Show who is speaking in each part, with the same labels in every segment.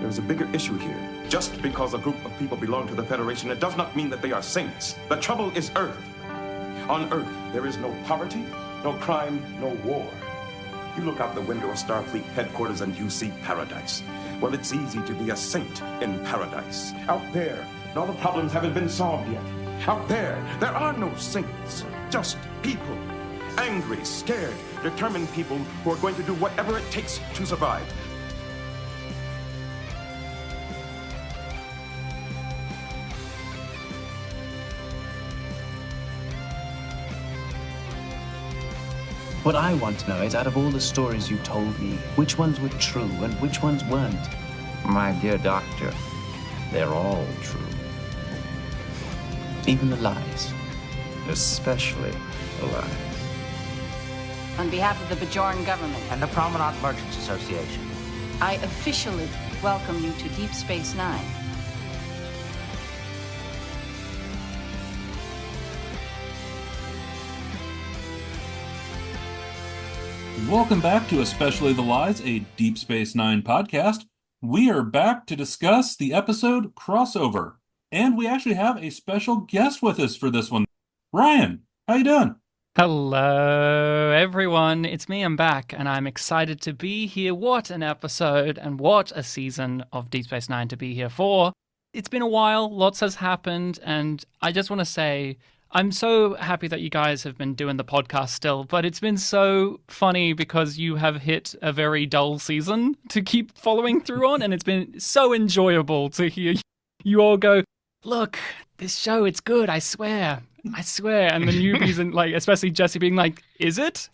Speaker 1: There's a bigger issue here. Just because a group of people belong to the Federation, it does not mean that they are saints. The trouble is Earth. On Earth, there is no poverty, no crime, no war. You look out the window of Starfleet headquarters and you see paradise. Well, it's easy to be a saint in paradise. Out there, all the problems haven't been solved yet. Out there are no saints, just people. Angry, scared, determined people who are going to do whatever it takes to survive.
Speaker 2: What I want to know is, out of all the stories you told me, which ones were true and which ones weren't?
Speaker 3: My dear doctor, they're all true.
Speaker 2: Even the lies?
Speaker 3: Especially the lies.
Speaker 4: On behalf of the Bajoran government
Speaker 5: and the Promenade Merchants Association,
Speaker 4: I officially welcome you to Deep Space Nine.
Speaker 6: Welcome back to Especially the Lies, a Deep Space Nine podcast. We are back to discuss the episode Crossover, and we actually have a special guest with us for this one. Ryan, how you doing?
Speaker 7: Hello, everyone. It's me. I'm back, and I'm excited to be here. What an episode, and what a season of Deep Space Nine to be here for. It's been a while. Lots has happened, and I just want to say I'm so happy that you guys have been doing the podcast still, but it's been so funny because you have hit a very dull season to keep following through on, and it's been so enjoyable to hear you all go, look, this show, it's good, I swear. And the newbies, and like, especially Jessi being like, is it?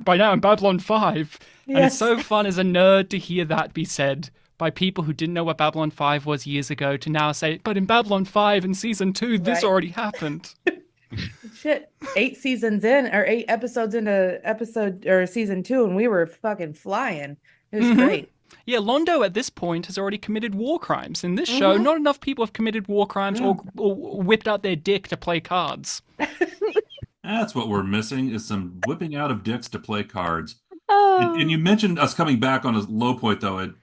Speaker 7: By now in Babylon 5. Yes. And it's so fun as a nerd to hear that be said by people who didn't know what Babylon 5 was years ago to now say, but in Babylon 5 in season 2, this already happened.
Speaker 8: Shit, 8 seasons in, or 8 episodes into season 2, and we were fucking flying. It was great.
Speaker 7: Yeah, Londo at this point has already committed war crimes. In this show, not enough people have committed war crimes or whipped out their dick to play cards.
Speaker 6: That's what we're missing, is some whipping out of dicks to play cards. And you mentioned us coming back on a low point, though.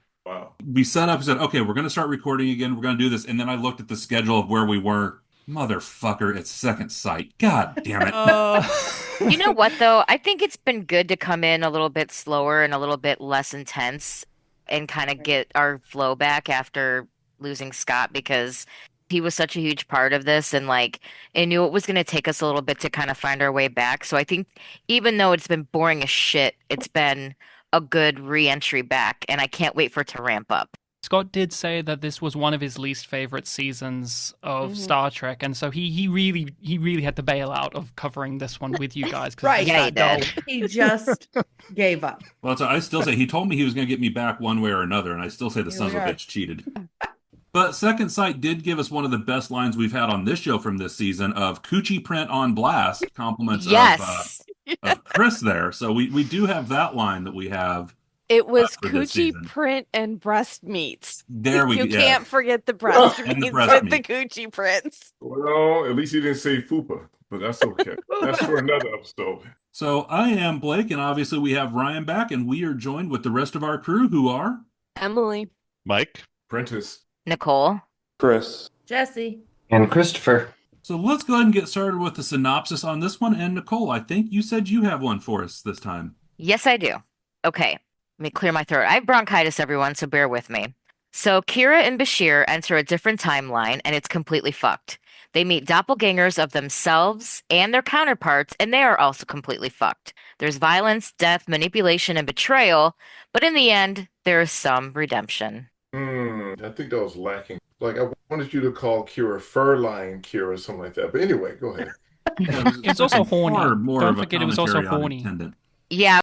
Speaker 6: We set up and said, okay, we're going to start recording again. We're going to do this. And then I looked at the schedule of where we were. Motherfucker, it's Second Sight. God damn it.
Speaker 9: You know what, though? I think it's been good to come in a little bit slower and a little bit less intense and kind of get our flow back after losing Scott, because he was such a huge part of this, and like I knew it was going to take us a little bit to kind of find our way back. So I think even though it's been boring as shit, it's been a good re-entry back, and I can't wait for it to ramp up.
Speaker 7: Scott did say that this was one of his least favorite seasons of Star Trek, and so he really had to bail out of covering this one with you guys.
Speaker 8: Right, yeah, he did. He just gave up.
Speaker 6: Well, so I still say he told me he was going to get me back one way or another, and I still say the son of a bitch cheated. But Second Sight did give us one of the best lines we've had on this show from this season of Coochie Print on Blast, compliments of Chris there. So we do have that line that we have.
Speaker 10: It was Coochie Print and breast meats.
Speaker 6: There we go.
Speaker 10: You can't forget the breast meats with the Coochie Prints.
Speaker 11: Well, at least you didn't say Fupa, but that's okay. That's for another episode.
Speaker 6: So I am Blake, and obviously we have Ryan back, and we are joined with the rest of our crew, who are
Speaker 10: Emily,
Speaker 12: Mike,
Speaker 11: Prentice,
Speaker 9: Nicole,
Speaker 13: Chris,
Speaker 8: Jessi,
Speaker 13: and Christopher.
Speaker 6: So let's go ahead and get started with the synopsis on this one. And Nicole, I think you said you have one for us this time.
Speaker 9: Yes, I do. Okay. Let me clear my throat. I have bronchitis, everyone, so bear with me. So Kira and Bashir enter a different timeline, and it's completely fucked. They meet doppelgangers of themselves and their counterparts, and they are also completely fucked. There's violence, death, manipulation, and betrayal, but in the end, there is some redemption.
Speaker 11: I think that was lacking. Like, I wanted you to call Kira Furline Kira or something like that. But anyway, go ahead.
Speaker 7: It's also horny. Don't forget it was also horny.
Speaker 9: Yeah.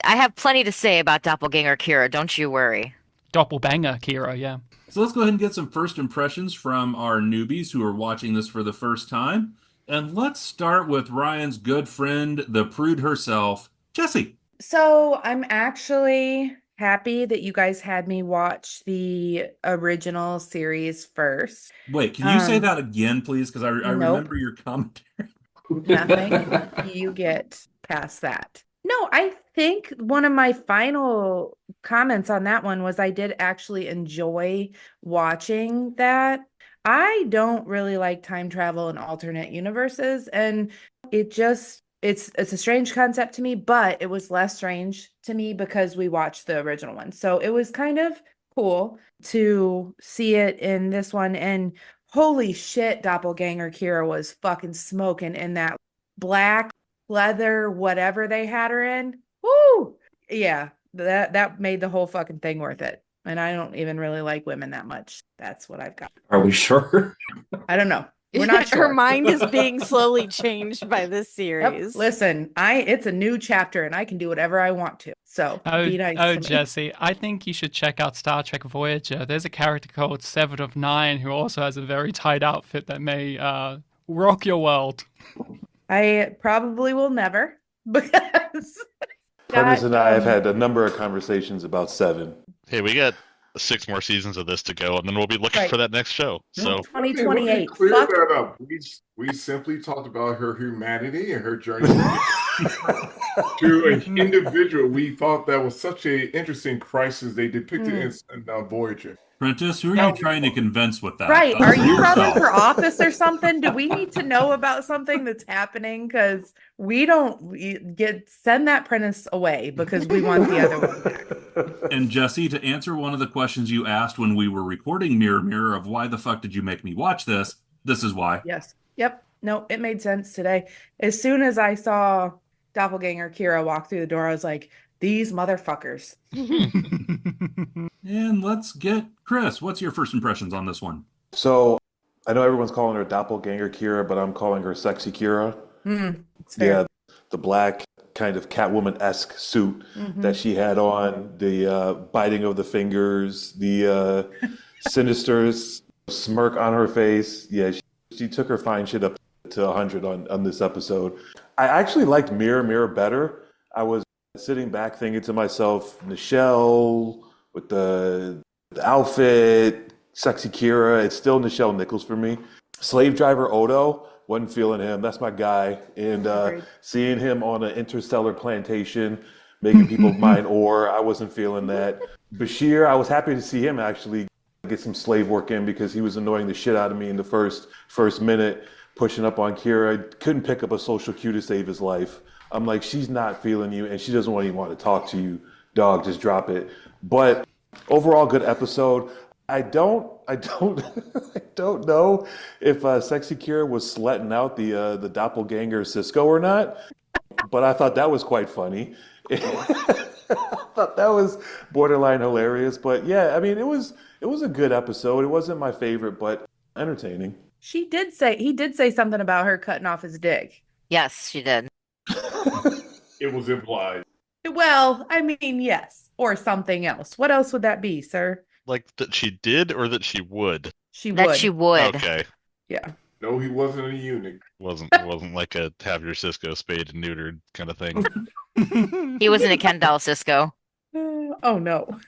Speaker 9: I have plenty to say about Doppelganger Kira, don't you worry.
Speaker 7: Doppelbanger Kira, yeah.
Speaker 6: So let's go ahead and get some first impressions from our newbies who are watching this for the first time. And let's start with Ryan's good friend, the prude herself, Jessi.
Speaker 8: So I'm actually happy that you guys had me watch the original series first.
Speaker 6: Wait, can you say that again, please? Because I remember your commentary.
Speaker 8: Nothing. You get past that. No, I think one of my final comments on that one was I did actually enjoy watching that. I don't really like time travel in alternate universes, and it's a strange concept to me, but it was less strange to me because we watched the original one. So it was kind of cool to see it in this one. And holy shit, Doppelganger Kira was fucking smoking in that black leather, whatever they had her in. Woo! Yeah, that made the whole fucking thing worth it. And I don't even really like women that much. That's what I've got.
Speaker 13: Are we sure?
Speaker 8: I don't know. We're not sure.
Speaker 10: Her mind is being slowly changed by this series.
Speaker 8: Yep. Listen, it's a new chapter and I can do whatever I want to. So be nice to me.
Speaker 7: Jessi, I think you should check out Star Trek Voyager. There's a character called Seven of Nine who also has a very tight outfit that may rock your world.
Speaker 8: I probably will never, because
Speaker 12: Prentice and I have had a number of conversations about Seven.
Speaker 14: Hey, we got 6 more seasons of this to go, and then we'll be looking for that next show. So
Speaker 8: 2028.
Speaker 11: Clear that up. We simply talked about her humanity and her journey to an individual. We thought that was such an interesting crisis they depicted in Voyager.
Speaker 6: Prentice, who are you trying to convince with that?
Speaker 8: Right. Are you running for office or something? Do we need to know about something that's happening? Because we don't send that Prentice away because we want the other one back.
Speaker 6: And Jessi, to answer one of the questions you asked when we were recording Mirror Mirror of why the fuck did you make me watch this? This is why.
Speaker 8: Yes. Yep. No, it made sense today. As soon as I saw Doppelganger Kira walk through the door, I was like, these motherfuckers.
Speaker 6: And let's get Chris. What's your first impressions on this one?
Speaker 12: So I know everyone's calling her Doppelganger Kira, but I'm calling her Sexy Kira. Yeah, the black kind of Catwoman-esque suit that she had on, the biting of the fingers, the sinister smirk on her face. Yeah, she took her fine shit up to 100 on this episode. I actually liked Mirror Mirror better. I was sitting back thinking to myself, Nichelle with the outfit, Sexy Kira, it's still Nichelle Nichols for me. Slave driver Odo, wasn't feeling him. That's my guy. And seeing him on an interstellar plantation, making people mine ore, I wasn't feeling that. Bashir, I was happy to see him actually get some slave work in because he was annoying the shit out of me in the first minute, pushing up on Kira. Couldn't pick up a social cue to save his life. I'm like, she's not feeling you and she doesn't even want to talk to you. Dog, just drop it. But overall, good episode. I don't know if Sexy Kira was sletting out the doppelganger Cisco or not, but I thought that was quite funny. I thought that was borderline hilarious. But yeah, I mean, it was a good episode. It wasn't my favorite, but entertaining.
Speaker 8: He did say something about her cutting off his dick.
Speaker 9: Yes, she did.
Speaker 11: It was implied.
Speaker 8: Well, I mean, yes, or something else. What else would that be, sir?
Speaker 14: Like that she did or that she would?
Speaker 8: She would.
Speaker 14: Okay.
Speaker 8: Yeah.
Speaker 11: No, he wasn't a eunuch.
Speaker 14: Wasn't like a have your Cisco spayed and neutered kind of thing.
Speaker 9: He wasn't a Ken doll Cisco.
Speaker 8: Oh no.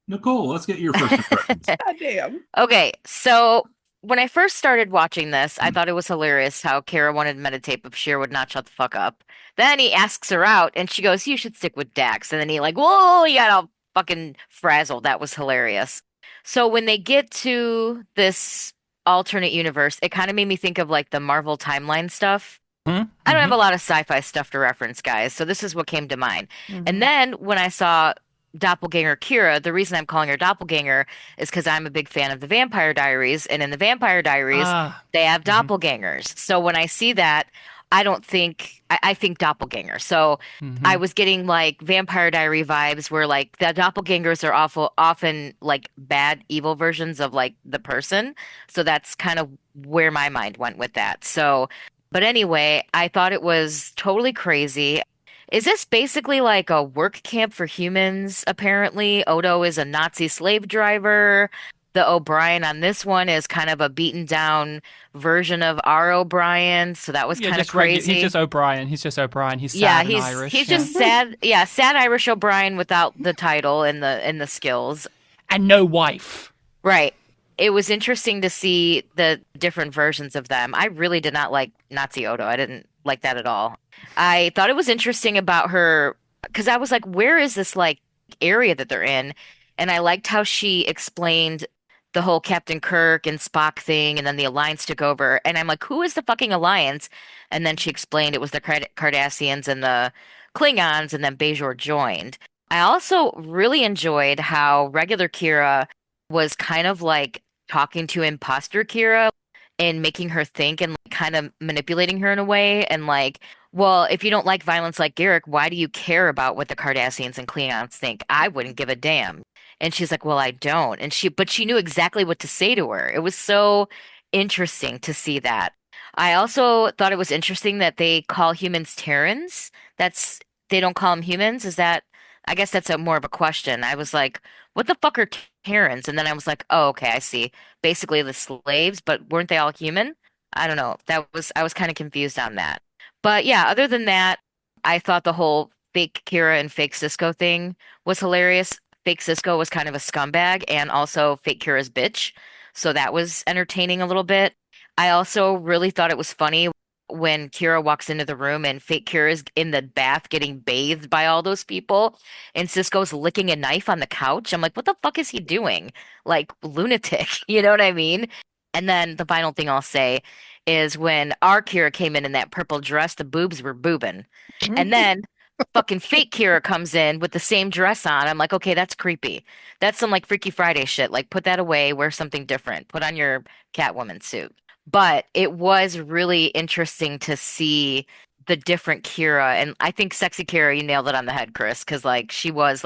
Speaker 6: Nicole, let's get your first impressions.
Speaker 8: God damn.
Speaker 9: Okay, so when I first started watching this, I thought it was hilarious how Kira wanted to meditate, but Bashir would not shut the fuck up. Then he asks her out, and she goes, "You should stick with Dax." And then he whoa, he got all fucking frazzled. That was hilarious. So when they get to this alternate universe, it kind of made me think of the Marvel timeline stuff. I don't have a lot of sci-fi stuff to reference, guys, so this is what came to mind. And then when I saw Doppelganger Kira, the reason I'm calling her Doppelganger is because I'm a big fan of the Vampire Diaries, and in the Vampire Diaries, they have doppelgangers. So when I see that, I think doppelganger. So I was getting Vampire Diary vibes where the doppelgangers are often bad, evil versions of the person. So that's kind of where my mind went with that. So, but anyway, I thought it was totally crazy. Is this basically a work camp for humans, apparently? Odo is a Nazi slave driver. The O'Brien on this one is kind of a beaten down version of our O'Brien. So that was kind of crazy.
Speaker 7: He's just O'Brien. He's sad and Irish.
Speaker 9: He's just sad. Yeah, sad Irish O'Brien without the title and the skills.
Speaker 7: And no wife.
Speaker 9: Right. it was interesting to see the different versions of them. I really did not like Nazi Odo. I didn't like that at all. I thought it was interesting about her because I was like, where is this like area that they're in? And I liked how she explained the whole Captain Kirk and Spock thing, and then the Alliance took over. And I'm like, who is the fucking Alliance? And then she explained it was the Cardassians and the Klingons, and then Bajor joined. I also really enjoyed how regular Kira was kind of like talking to imposter Kira and making her think and like, kind of manipulating her in a way. And like, well, if you don't like violence like Garrick, why do you care about what the Cardassians and Klingons think? I wouldn't give a damn. And she's like, well, I don't. But she knew exactly what to say to her. It was so interesting to see that. I also thought it was interesting that they call humans Terrans. They don't call them humans. I guess that's more of a question. I was like, what the fuck are Terrans? And then I was like, oh, okay, I see. Basically the slaves, but weren't they all human? I don't know. I was kind of confused on that. But yeah, other than that, I thought the whole fake Kira and fake Cisco thing was hilarious. Fake Cisco was kind of a scumbag and also fake Kira's bitch. So that was entertaining a little bit. I also really thought it was funny when Kira walks into the room and fake Kira's in the bath getting bathed by all those people and Cisco's licking a knife on the couch. I'm like, what the fuck is he doing? Like lunatic, you know what I mean? And then the final thing I'll say is when our Kira came in that purple dress, the boobs were boobing. And then fucking fake Kira comes in with the same dress on. I'm like, okay, that's creepy. That's some like Freaky Friday shit. Like put that away, wear something different. Put on your Catwoman suit. But it was really interesting to see the different Kira. And I think Sexy Kira, you nailed it on the head, Chris, because like she was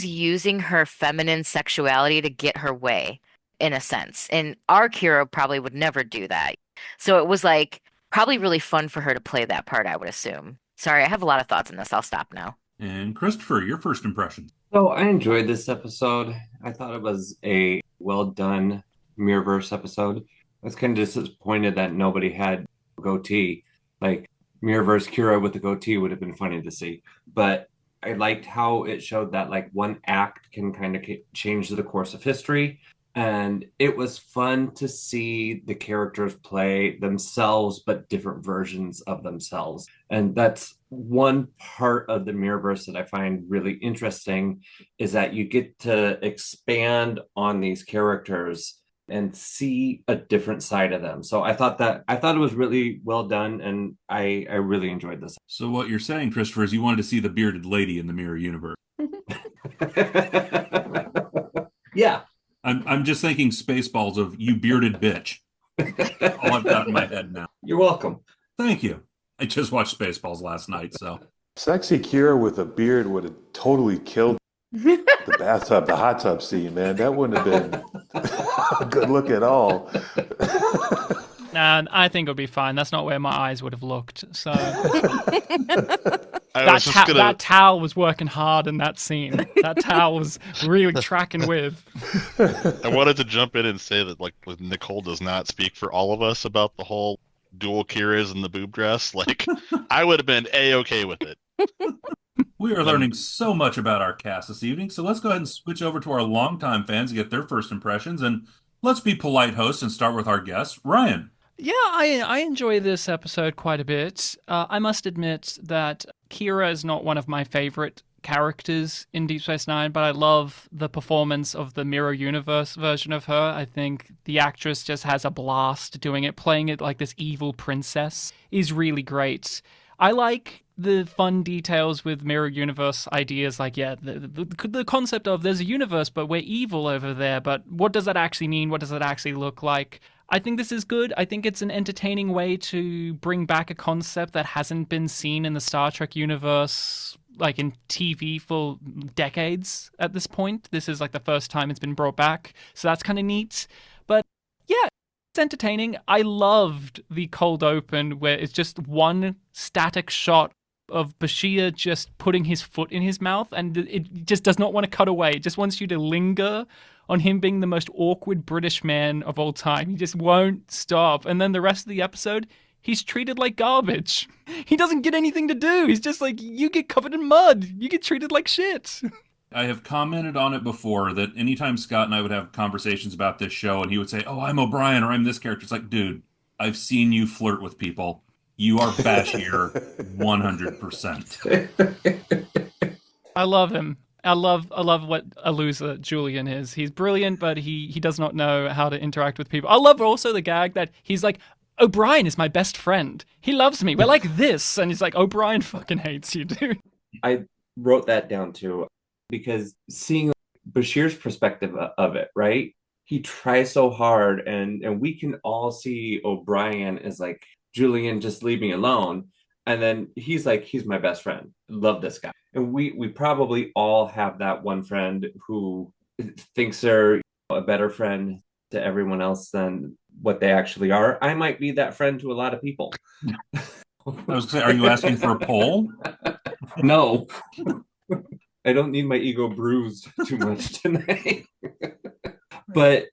Speaker 9: using her feminine sexuality to get her way in a sense. And our Kira probably would never do that. So it was like probably really fun for her to play that part, I would assume. Sorry, I have a lot of thoughts on this. I'll stop now.
Speaker 6: And Christopher, your first impression.
Speaker 13: So I enjoyed this episode. I thought it was a well done Mirrorverse episode. I was kind of disappointed that nobody had a goatee. Like Mirrorverse Kira with a goatee would have been funny to see. But I liked how it showed that like one act can kind of change the course of history. And it was fun to see the characters play themselves, but different versions of themselves. And that's one part of the Mirrorverse that I find really interesting, is that you get to expand on these characters and see a different side of them. So I thought it was really well done, and I really enjoyed this.
Speaker 6: So what you're saying, Christopher, is you wanted to see the bearded lady in the Mirror Universe.
Speaker 13: Yeah.
Speaker 6: I'm just thinking Spaceballs of you bearded bitch. All I've got in my head now.
Speaker 13: You're welcome.
Speaker 6: Thank you. I just watched Spaceballs last night, so.
Speaker 12: Sexy Kira with a beard would have totally killed the bathtub, the hot tub scene, man. That wouldn't have been a good look at all.
Speaker 7: Nah, I think it would be fine. That's not where my eyes would have looked. So that towel was working hard in that scene. That towel was really tracking with.
Speaker 14: I wanted to jump in and say that like Nicole does not speak for all of us about the whole dual Kiras and the boob dress. Like I would have been A-okay with it.
Speaker 6: We are learning so much about our cast this evening, so let's go ahead and switch over to our longtime fans to get their first impressions, and let's be polite hosts and start with our guest, Ryan.
Speaker 7: Yeah, I enjoy this episode quite a bit. I must admit that Kira is not one of my favorite characters in Deep Space Nine, but I love the performance of the Mirror Universe version of her. I think the actress just has a blast doing it. Playing it like this evil princess is really great. I like the fun details with Mirror Universe ideas, like, yeah, the concept of there's a universe, but we're evil over there, but what does that actually mean? What does that actually look like? I think this is good. I think it's an entertaining way to bring back a concept that hasn't been seen in the Star Trek universe, like in TV for decades at this point. This is like the first time it's been brought back, so that's kind of neat. But yeah, it's entertaining. I loved the cold open where it's just one static shot of Bashir just putting his foot in his mouth, and it just does not want to cut away. It just wants you to linger on him being the most awkward British man of all time. He just won't stop. And then the rest of the episode, he's treated like garbage. He doesn't get anything to do. He's just like, you get covered in mud. You get treated like shit.
Speaker 6: I have commented on it before that anytime Scott and I would have conversations about this show and he would say, "Oh, I'm O'Brien or I'm this character." It's like, dude, I've seen you flirt with people. You are Bashir 100%.
Speaker 7: I love him. I love what a loser Julian is. He's brilliant, but he does not know how to interact with people. I love also the gag that he's like, O'Brien is my best friend. He loves me. We're like this. And he's like, O'Brien fucking hates you, dude.
Speaker 13: I wrote that down too, because seeing Bashir's perspective of it, right? He tries so hard, and we can all see O'Brien as like, Julian, just leave me alone. And then he's like, he's my best friend. Love this guy. And we probably all have that one friend who thinks they're a better friend to everyone else than what they actually are. I might be that friend to a lot of people.
Speaker 6: I was going to say, are you asking for a poll?
Speaker 13: No. I don't need my ego bruised too much tonight. But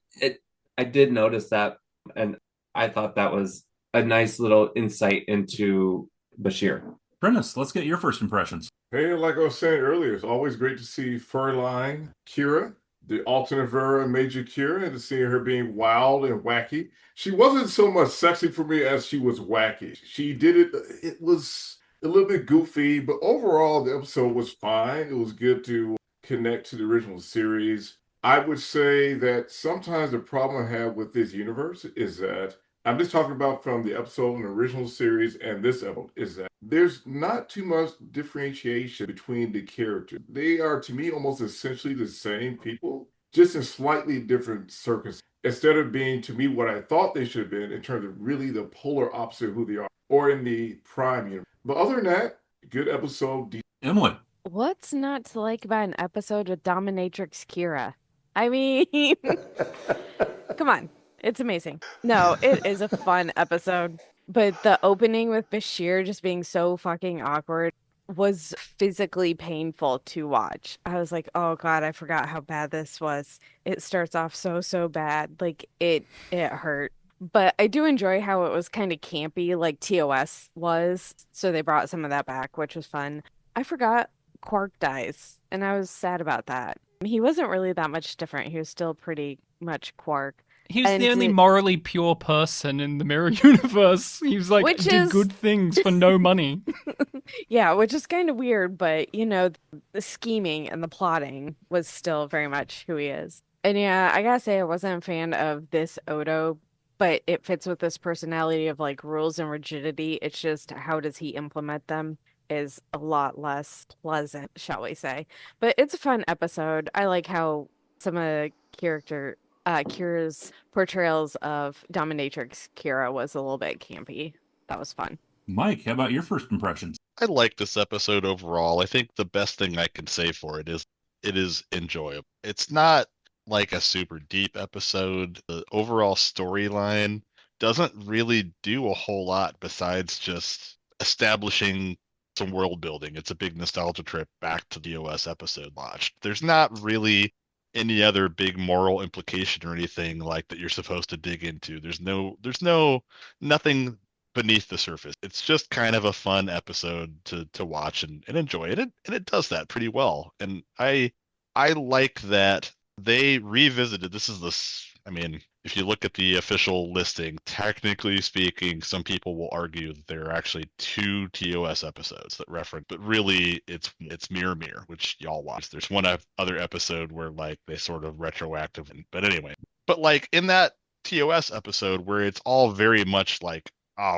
Speaker 13: I did notice that, and I thought that was a nice little insight into Bashir.
Speaker 6: Prentice, let's get your first impressions.
Speaker 11: Hey, like I was saying earlier, it's always great to see Furline Kira, the alternate Vera Major Kira, and to see her being wild and wacky. She wasn't so much sexy for me as she was wacky. She did it was a little bit goofy, but overall the episode was fine. It was good to connect to the original series. I would say that sometimes the problem I have with this universe is that I'm just talking about from the episode in the original series and this episode, is that there's not too much differentiation between the characters. They are, to me, almost essentially the same people, just in slightly different circumstances. Instead of being, to me, what I thought they should have been in terms of really the polar opposite of who they are, or in the Prime universe. But other than that, good episode.
Speaker 6: Emily.
Speaker 10: What's not to like about an episode with Dominatrix Kira? I mean, come on. It's amazing. No, it is a fun episode. But the opening with Bashir just being so fucking awkward was physically painful to watch. I was like, oh God, I forgot how bad this was. It starts off so bad. Like it hurt. But I do enjoy how it was kind of campy like TOS was. So they brought some of that back, which was fun. I forgot Quark dies, and I was sad about that. He wasn't really that much different. He was still pretty much Quark.
Speaker 7: He was the only morally pure person in the Mirror Universe. He was like, did good things for no money.
Speaker 10: Yeah, which is kind of weird, but, you know, the scheming and the plotting was still very much who he is. And yeah, I gotta say, I wasn't a fan of this Odo, but it fits with this personality of, like, rules and rigidity. It's just, how does he implement them is a lot less pleasant, shall we say. But it's a fun episode. I like how some of the Kira's portrayals of Dominatrix Kira was a little bit campy. That was fun.
Speaker 6: Mike, how about your first impressions?
Speaker 14: I like this episode overall. I think the best thing I can say for it is enjoyable. It's not like a super deep episode. The overall storyline doesn't really do a whole lot besides just establishing some world building. It's a big nostalgia trip back to the OS episode launch. There's not really any other big moral implication or anything like that you're supposed to dig into. There's nothing beneath the surface. It's just kind of a fun episode to watch and enjoy it. And it does that pretty well. And I like that they revisited. I mean, if you look at the official listing, technically speaking, some people will argue that there are actually 2 TOS episodes that reference, but really it's Mirror, which y'all watch. There's one other episode where like they sort of retroactive, but anyway. But like in that TOS episode where it's all very much like,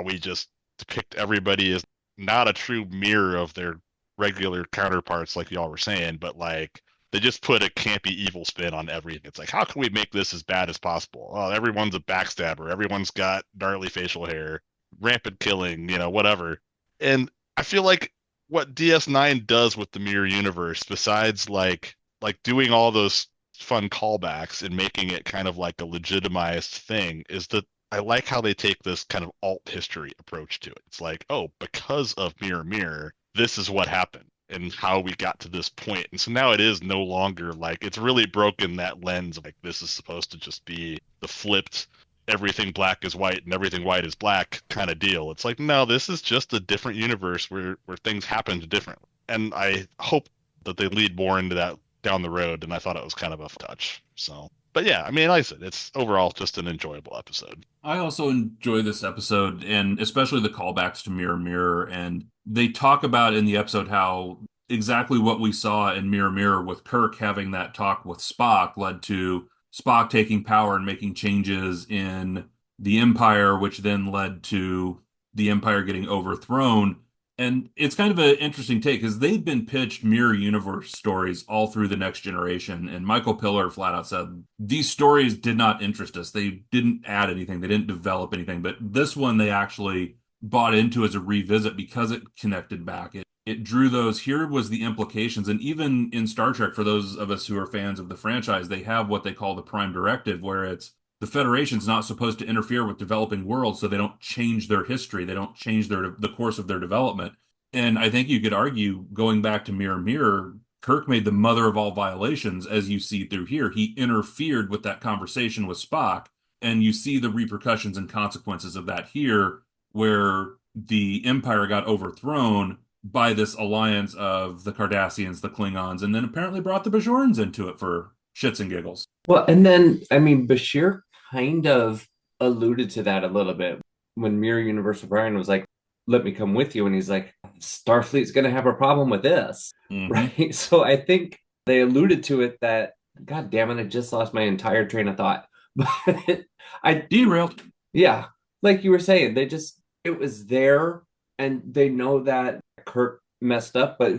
Speaker 14: we just depict everybody as not a true mirror of their regular counterparts, like y'all were saying, but like they just put a campy evil spin on everything. It's like, how can we make this as bad as possible? Oh, everyone's a backstabber. Everyone's got gnarly facial hair, rampant killing, whatever. And I feel like what DS9 does with the Mirror Universe, besides like doing all those fun callbacks and making it kind of like a legitimized thing, is that I like how they take this kind of alt history approach to it. It's like, oh, because of Mirror, this is what happened and how we got to this point. And so now it is no longer like, it's really broken that lens of like, this is supposed to just be the flipped, everything black is white and everything white is black kind of deal. It's like, no, this is just a different universe where things happened differently. And I hope that they lead more into that down the road, and I thought it was kind of a touch. So, but yeah, I mean, like I said, it's overall just an enjoyable episode.
Speaker 6: I also enjoy this episode, and especially the callbacks to Mirror Mirror. And they talk about in the episode how exactly what we saw in Mirror Mirror with Kirk having that talk with Spock led to Spock taking power and making changes in the Empire, which then led to the Empire getting overthrown. And it's kind of an interesting take because they've been pitched mirror universe stories all through the Next Generation. And Michael Piller flat out said, these stories did not interest us. They didn't add anything. They didn't develop anything. But this one they actually bought into as a revisit because it connected back. It drew those, here was the implications. And even in Star Trek, for those of us who are fans of the franchise, they have what they call the Prime Directive, where it's the Federation's not supposed to interfere with developing worlds, so they don't change their history. They don't change the course of their development. And I think you could argue, going back to Mirror Mirror, Kirk made the mother of all violations, as you see through here. He interfered with that conversation with Spock, and you see the repercussions and consequences of that here, where the Empire got overthrown by this alliance of the Cardassians, the Klingons, and then apparently brought the Bajorans into it for shits and giggles.
Speaker 13: Well, and then, I mean, Bashir kind of alluded to that a little bit when Mirror Universe O'Brien was like, let me come with you. And he's like, Starfleet's going to have a problem with this.
Speaker 6: Mm-hmm.
Speaker 13: Right. So I think they alluded to it that, God damn it, I just lost my entire train of thought. But I
Speaker 6: derailed.
Speaker 13: Yeah. Like you were saying, it was there and they know that Kirk messed up, but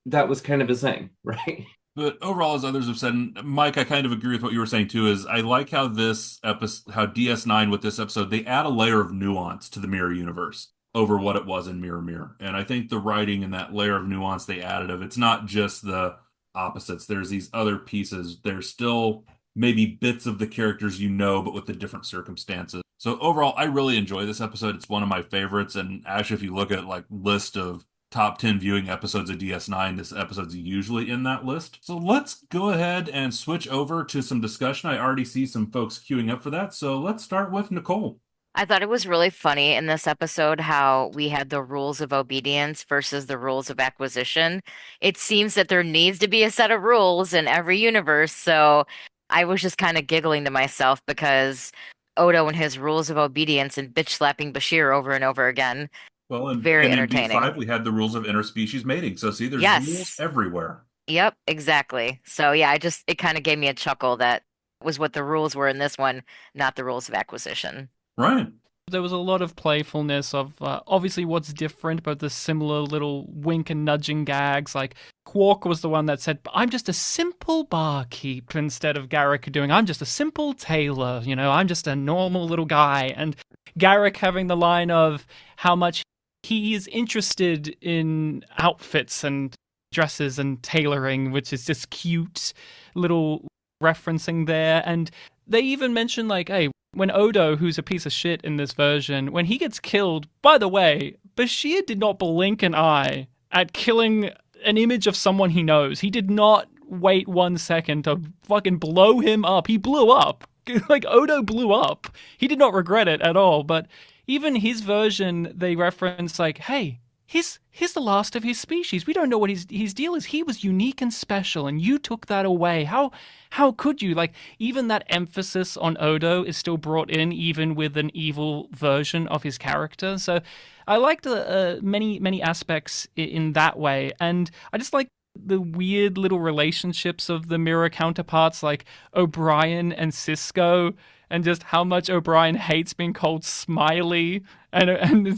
Speaker 13: that was kind of his thing. Right.
Speaker 6: But overall, as others have said, and Mike, I kind of agree with what you were saying too, is I like how this episode, how DS9 with this episode, they add a layer of nuance to the Mirror Universe over what it was in Mirror Mirror. And I think the writing and that layer of nuance they added it's not just the opposites. There's these other pieces. There's still maybe bits of the characters but with the different circumstances. So overall, I really enjoy this episode. It's one of my favorites. And actually, if you look at list of top 10 viewing episodes of DS9, this episode's usually in that list. So let's go ahead and switch over to some discussion. I already see some folks queuing up for that. So let's start with Nicole.
Speaker 9: I thought it was really funny in this episode how we had the rules of obedience versus the rules of acquisition. It seems that there needs to be a set of rules in every universe. So I was just kind of giggling to myself because Odo and his rules of obedience and bitch slapping Bashir over and over again.
Speaker 6: Well, and
Speaker 9: very
Speaker 6: and
Speaker 9: entertaining.
Speaker 6: In B5, we had the rules of interspecies mating. So see, there's rules everywhere.
Speaker 9: Yep, exactly. So yeah, it kind of gave me a chuckle that was what the rules were in this one, not the rules of acquisition.
Speaker 6: Right.
Speaker 7: There was a lot of playfulness of obviously what's different, but the similar little wink and nudging gags. Like Quark was the one that said, I'm just a simple barkeep, instead of Garak doing, I'm just a simple tailor, I'm just a normal little guy. And Garak having the line of how much he is interested in outfits and dresses and tailoring, which is just cute little referencing there. And they even mention hey, when Odo, who's a piece of shit in this version, when he gets killed, by the way, Bashir did not blink an eye at killing an image of someone he knows. He did not wait 1 second to fucking blow him up. He blew up. Odo blew up. He did not regret it at all, but even his version, they reference hey, he's the last of his species. We don't know what his deal is. He was unique and special, and you took that away. How could you? Even that emphasis on Odo is still brought in, even with an evil version of his character. So I liked many aspects in that way, and I just like the weird little relationships of the mirror counterparts, like O'Brien and Sisko, and just how much O'Brien hates being called Smiley. And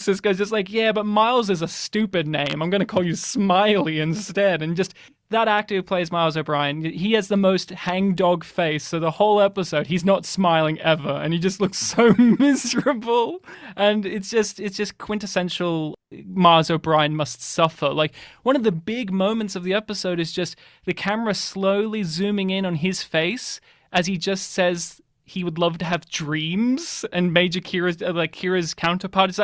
Speaker 7: Cisco's just yeah, but Miles is a stupid name. I'm going to call you Smiley instead. And just that actor who plays Miles O'Brien, he has the most hangdog face. So the whole episode, he's not smiling ever. And he just looks so miserable. And it's just quintessential Miles O'Brien must suffer. One of the big moments of the episode is just the camera slowly zooming in on his face as he just says he would love to have dreams, and Major Kira's counterpart is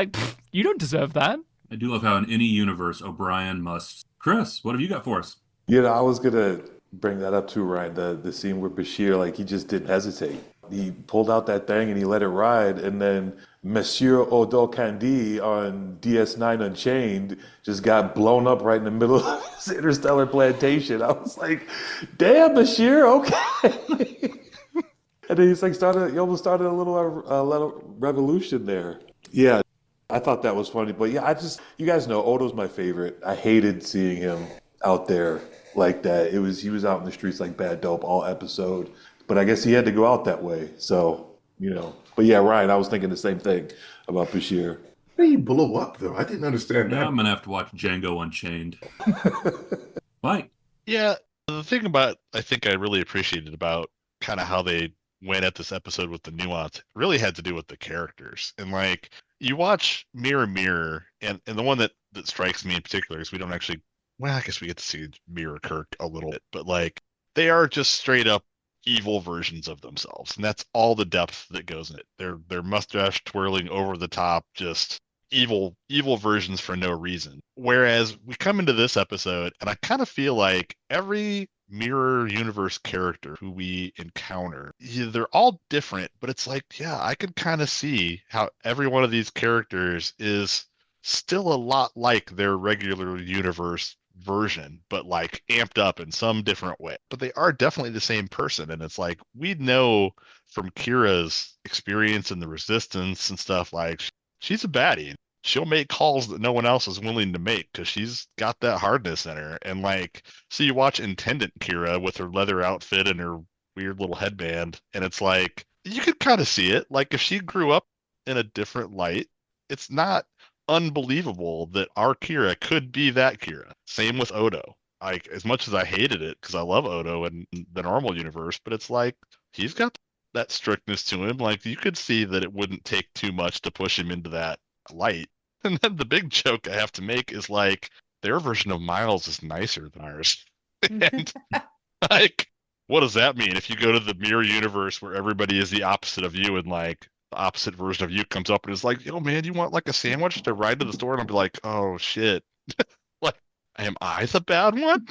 Speaker 7: you don't deserve that.
Speaker 6: I do love how in any universe O'Brien must. Chris, what have you got for us?
Speaker 12: I was gonna bring that up too, Ryan. The scene where Bashir, he just didn't hesitate. He pulled out that thing and he let it ride, and then Monsieur Odo Candy on DS9 Unchained just got blown up right in the middle of this interstellar plantation. I was like, damn, Bashir, okay. And then he almost started a little revolution there. Yeah, I thought that was funny. But yeah, you guys know Odo's my favorite. I hated seeing him out there like that. He was out in the streets like bad dope all episode. But I guess he had to go out that way. So, But yeah, Ryan, I was thinking the same thing about Bashir.
Speaker 11: He blew up though. I didn't understand that.
Speaker 6: I'm gonna have to watch Django Unchained. Mike.
Speaker 14: Yeah, the thing about I think I really appreciated about kind of how they went at this episode with the nuance really had to do with the characters. And like you watch Mirror Mirror, and the one that strikes me in particular is we don't actually, well, I guess we get to see Mirror Kirk a little bit, but like they are just straight up evil versions of themselves, and that's all the depth that goes in it. They're mustache twirling, over the top, just evil versions for no reason. Whereas we come into this episode, and I kind of feel like every mirror universe character who we encounter, they're all different, but it's like, yeah, I could kind of see how every one of these characters is still a lot like their regular universe version, but like amped up in some different way. But they are definitely the same person, and it's like we know from Kira's experience in the Resistance and stuff, like she's a baddie. She'll make calls that no one else is willing to make because she's got that hardness in her. And like, so you watch Intendant Kira with her leather outfit and her weird little headband, and it's like you could kind of see it. Like if she grew up in a different light, it's not unbelievable that our Kira could be that Kira. Same with Odo. Like as much as I hated it because I love Odo in the normal universe, but it's like he's got that strictness to him. Like you could see that it wouldn't take too much to push him into that light. And then the big joke I have to make is like their version of Miles is nicer than ours. And like, what does that mean? If you go to the mirror universe where everybody is the opposite of you, and like the opposite version of you comes up and is like, yo man, you want like a sandwich to ride to the store? And I'll be like, oh shit. Like, am I the bad one?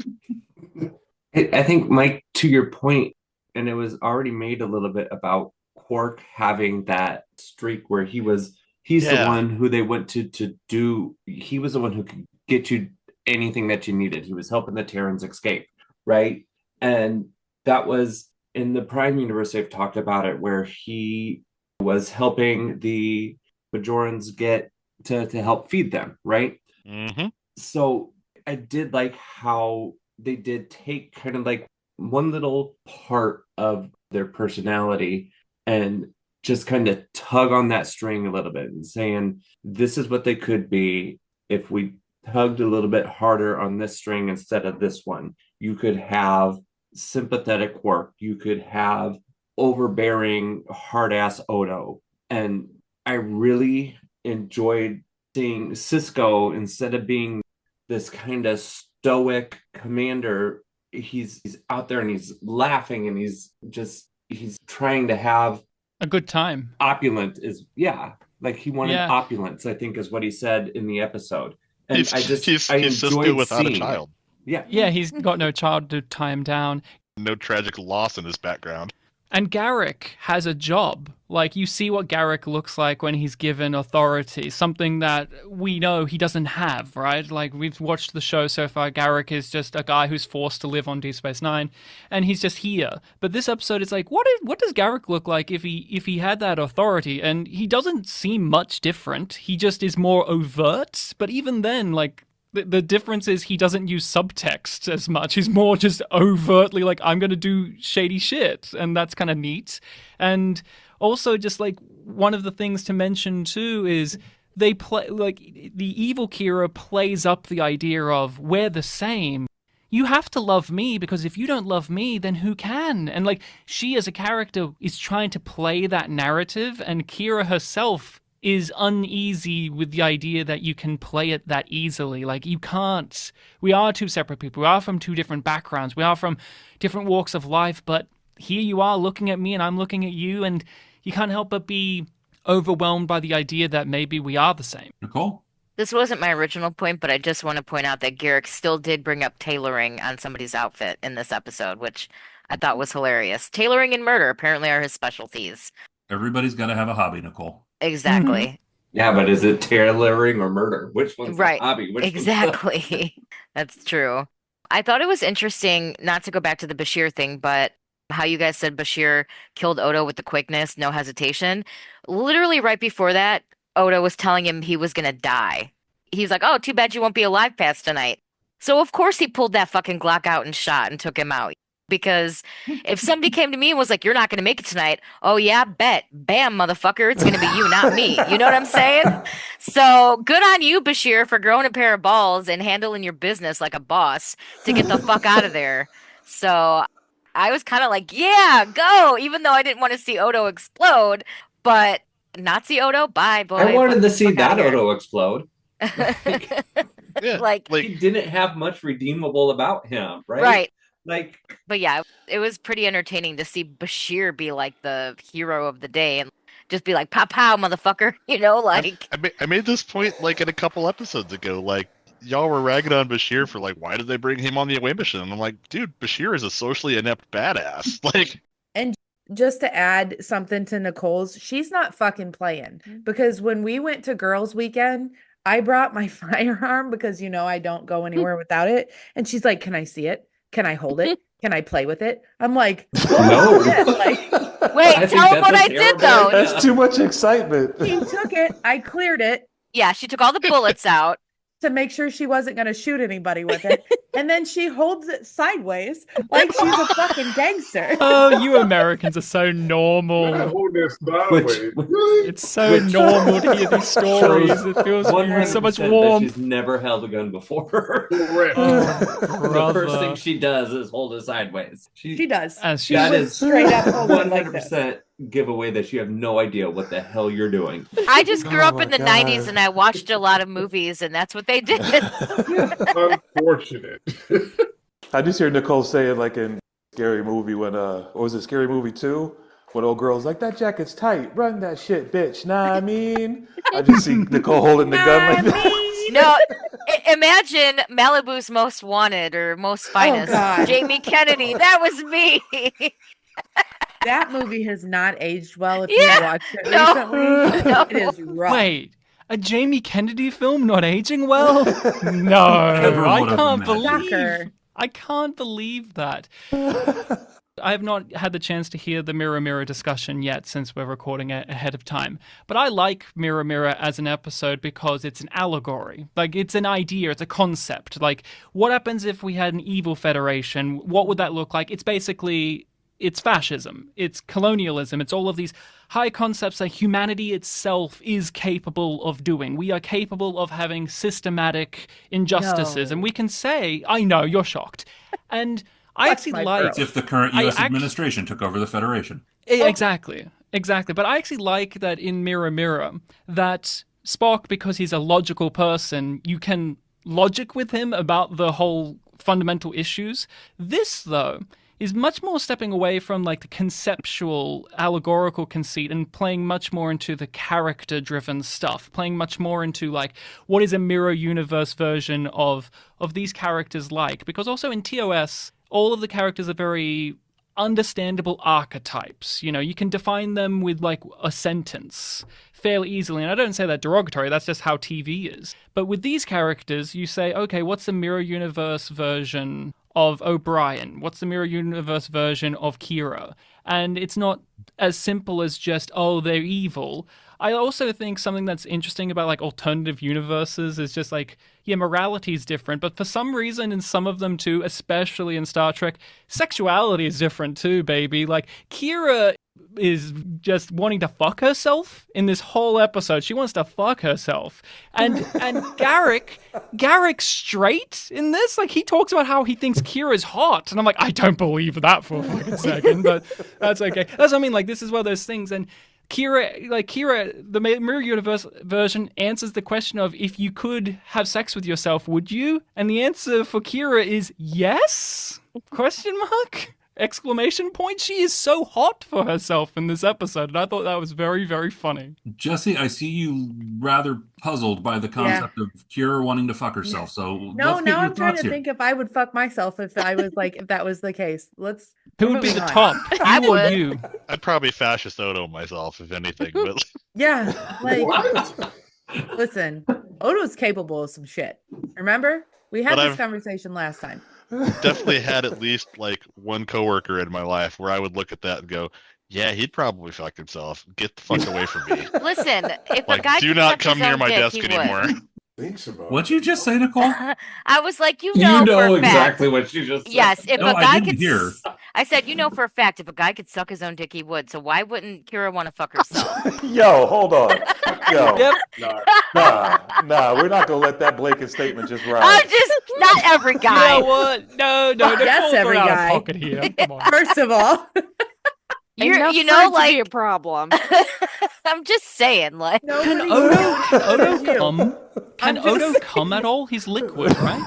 Speaker 13: I think, Mike, to your point, and it was already made a little bit about Quark having that streak where he's the one who they went to do. He was the one who could get you anything that you needed. He was helping the Terrans escape, right? And that was in the Prime universe. They've talked about it where he was helping the Bajorans get to help feed them, right?
Speaker 14: Mm-hmm.
Speaker 13: So I did like how they did take kind of like one little part of their personality and just kind of tug on that string a little bit and saying, this is what they could be if we tugged a little bit harder on this string instead of this one. You could have sympathetic Quark. You could have overbearing, hard-ass Odo. And I really enjoyed seeing Cisco, instead of being this kind of stoic commander, he's out there and he's laughing and he's trying to have
Speaker 7: a good time.
Speaker 13: Opulent is, like he wanted opulence, I think is what he said in the episode. And
Speaker 14: he's Cisco without a child.
Speaker 13: Yeah,
Speaker 7: he's got no child to tie him down.
Speaker 14: No tragic loss in his background.
Speaker 7: And Garak has a job. Like, you see what Garak looks like when he's given authority, something that we know he doesn't have, right? Like, we've watched the show so far. Garak is just a guy who's forced to live on Deep Space Nine, and he's just here. But this episode is like, what does Garak look like if he had that authority? And he doesn't seem much different. He just is more overt. But even then, like, the difference is he doesn't use subtext as much. He's more just overtly like, I'm going to do shady shit. And that's kind of neat. And also just like one of the things to mention too is they play, like the evil Kira plays up the idea of we're the same. You have to love me because if you don't love me, then who can? And like she as a character is trying to play that narrative, and Kira herself is uneasy with the idea that you can play it that easily. Like, you can't. We are two separate people. We are from two different backgrounds. We are from different walks of life, but here you are looking at me and I'm looking at you, and you can't help but be overwhelmed by the idea that maybe we are the same.
Speaker 6: Nicole?
Speaker 9: This wasn't my original point, but I just want to point out that Garak still did bring up tailoring on somebody's outfit in this episode, which I thought was hilarious. Tailoring and murder apparently are his specialties.
Speaker 6: Everybody's got to have a hobby, Nicole.
Speaker 9: Exactly.
Speaker 13: Yeah, but is it tailoring or murder? Which one's
Speaker 9: Right.
Speaker 13: the hobby? Which
Speaker 9: Exactly. That's true. I thought it was interesting, not to go back to the Bashir thing, but how you guys said Bashir killed Odo with the quickness, no hesitation. Literally right before that, Odo was telling him he was gonna die. He's like, "Oh, too bad you won't be alive past tonight." So of course he pulled that fucking Glock out and shot and took him out. Because if somebody came to me and was like, "You're not gonna make it tonight," oh yeah, bet. Bam, motherfucker, it's gonna be you, not me. You know what I'm saying? So good on you, Bashir, for growing a pair of balls and handling your business like a boss to get the fuck out of there. So I was kind of like, yeah, go, even though I didn't want to see Odo explode, but Nazi Odo, bye, boy.
Speaker 13: I wanted to see that Odo explode.
Speaker 14: Yeah,
Speaker 9: like
Speaker 13: he didn't have much redeemable about him, right?
Speaker 9: Right.
Speaker 13: Like,
Speaker 9: but yeah, it was pretty entertaining to see Bashir be like the hero of the day and just be like, "Pow pow, motherfucker," you know, like.
Speaker 14: I made this point like in a couple episodes ago. Like y'all were ragging on Bashir for like, why did they bring him on the away mission? And I'm like, dude, Bashir is a socially inept badass. Like,
Speaker 8: and just to add something to Nicole's, she's not fucking playing, because when we went to girls' weekend, I brought my firearm because I don't go anywhere without it, and she's like, "Can I see it? Can I hold it? Can I play with it?" I'm like,
Speaker 13: no.
Speaker 8: Like,
Speaker 9: wait, tell them what I did though.
Speaker 12: That's too much excitement.
Speaker 8: She took it. I cleared it.
Speaker 9: Yeah, she took all the bullets out
Speaker 8: to make sure she wasn't going to shoot anybody with it. And then she holds it sideways like she's a fucking gangster.
Speaker 7: Oh, you Americans are so normal. It's so normal to hear these stories. It feels so much warmth.
Speaker 13: She's never held a gun before. The first thing she does is hold it sideways.
Speaker 8: She does.
Speaker 13: That is
Speaker 8: straight up hold like
Speaker 13: 100% giveaway that you have no idea what the hell you're doing.
Speaker 9: I just grew up in the 90s and I watched a lot of movies and that's what they did.
Speaker 11: Unfortunate.
Speaker 12: I just hear Nicole saying, like in Scary Movie, when what was it, Scary Movie 2? When old girl's like, "That jacket's tight, run that shit, bitch." Nah, I mean, I just see Nicole holding the gun like that.
Speaker 9: No, imagine Malibu's Most Wanted or Most Finest. Jamie Kennedy, that was me.
Speaker 8: That movie has not aged well if you watched it recently.
Speaker 9: No.
Speaker 8: It is rough.
Speaker 7: Wait, a Jamie Kennedy film not aging well? No, I can't believe that. I have not had the chance to hear the Mirror Mirror discussion yet since we're recording it ahead of time. But I like Mirror Mirror as an episode because it's an allegory. Like, it's an idea, it's a concept. Like, what happens if we had an evil federation? What would that look like? It's basically, it's fascism, it's colonialism, it's all of these high concepts that humanity itself is capable of doing. We are capable of having systematic injustices. And we can say, I know, you're shocked. And I actually like...
Speaker 6: if the current U.S. administration took over the Federation.
Speaker 7: Exactly. But I actually like that in Mirror Mirror, that Spock, because he's a logical person, you can logic with him about the whole fundamental issues. This, though, is much more stepping away from like the conceptual, allegorical conceit and playing much more into the character-driven stuff, playing much more into like what is a mirror universe version of these characters like. Because also in TOS, all of the characters are very understandable archetypes. You can define them with like a sentence fairly easily. And I don't say that derogatory, that's just how TV is. But with these characters, you say, okay, what's the mirror universe version of O'Brien? What's the mirror universe version of Kira? And it's not as simple as just, oh, they're evil. I also think something that's interesting about like alternative universes is just like, yeah, morality is different, but for some reason in some of them too, especially in Star Trek, sexuality is different too, baby. Like Kira is just wanting to fuck herself in this whole episode. She wants to fuck herself. And Garak's straight in this. Like he talks about how he thinks Kira's hot. And I'm like, I don't believe that for a fucking second, but that's okay. That's what I mean. Like this is one of those things. And Kira, the Mirror Universe version answers the question of if you could have sex with yourself, would you? And the answer for Kira is yes? Question mark? Exclamation point. She is so hot for herself in this episode, and I thought that was very, very funny.
Speaker 6: Jessi, I see you rather puzzled by the concept of Kira wanting to fuck herself. So
Speaker 8: No, now I'm trying to think if I would fuck myself if I was like, if that was the case.
Speaker 7: Who would be the top? You or you?
Speaker 14: I'd probably fascist Odo myself, if anything. But
Speaker 8: Yeah, like, listen, Odo's capable of some shit. Remember? We had this conversation last time.
Speaker 14: Definitely had at least like one coworker in my life where I would look at that and go, yeah, he'd probably fuck himself. Get the fuck away from me.
Speaker 9: Listen, if
Speaker 14: Like,
Speaker 9: a guy
Speaker 14: do
Speaker 9: could
Speaker 14: not
Speaker 9: suck
Speaker 14: come
Speaker 9: his
Speaker 14: near
Speaker 9: own
Speaker 14: my
Speaker 9: dick,
Speaker 14: desk
Speaker 9: he
Speaker 14: anymore.
Speaker 9: would.
Speaker 11: Thinks about
Speaker 6: What'd you just say, Nicole?
Speaker 9: I was like,
Speaker 13: You know
Speaker 9: for a
Speaker 13: exactly
Speaker 9: fact.
Speaker 13: what she just said.
Speaker 9: Yes, if
Speaker 6: No,
Speaker 9: a
Speaker 6: I
Speaker 9: guy
Speaker 6: didn't
Speaker 9: could.
Speaker 6: hear.
Speaker 9: I said, for a fact, if a guy could suck his own dick, he would. So why wouldn't Kira want to fuck herself?
Speaker 12: Yo, hold on. Yo.
Speaker 7: Yep.
Speaker 12: Nah, we're not gonna let that blanket statement just ride.
Speaker 9: I'm just not every guy.
Speaker 7: You know what? No,
Speaker 8: Yes, every
Speaker 7: out
Speaker 8: guy.
Speaker 7: of pocket here. Come on.
Speaker 8: First of all,
Speaker 10: Enough
Speaker 9: you
Speaker 10: for
Speaker 9: know,
Speaker 10: it to
Speaker 9: like
Speaker 10: be a problem.
Speaker 9: I'm just saying, like
Speaker 7: Can
Speaker 8: nobody
Speaker 7: Odo come? Can Odo come at all? He's liquid, right?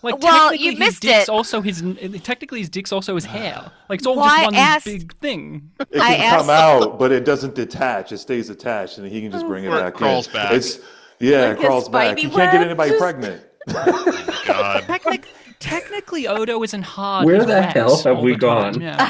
Speaker 7: Like,
Speaker 9: Well,
Speaker 7: technically
Speaker 9: you
Speaker 7: his
Speaker 9: missed
Speaker 7: dick's
Speaker 9: it.
Speaker 7: also technically his dick's also his hair. Like, it's all
Speaker 9: Well,
Speaker 7: just
Speaker 9: I
Speaker 7: one
Speaker 9: asked-
Speaker 7: big thing.
Speaker 12: It can come out, but it doesn't detach. It stays attached, and he can just bring it
Speaker 14: Or it
Speaker 12: back
Speaker 14: crawls
Speaker 12: in.
Speaker 14: back.
Speaker 12: It
Speaker 10: Like his
Speaker 12: crawls back.
Speaker 10: spidey
Speaker 12: You can't get
Speaker 10: web
Speaker 12: anybody
Speaker 10: just-
Speaker 12: pregnant.
Speaker 14: God.
Speaker 7: Technically, Odo isn't hard.
Speaker 13: Where
Speaker 7: he's
Speaker 13: the
Speaker 7: wet
Speaker 13: hell have
Speaker 7: all
Speaker 13: we
Speaker 7: the time,
Speaker 13: gone?
Speaker 7: Yeah.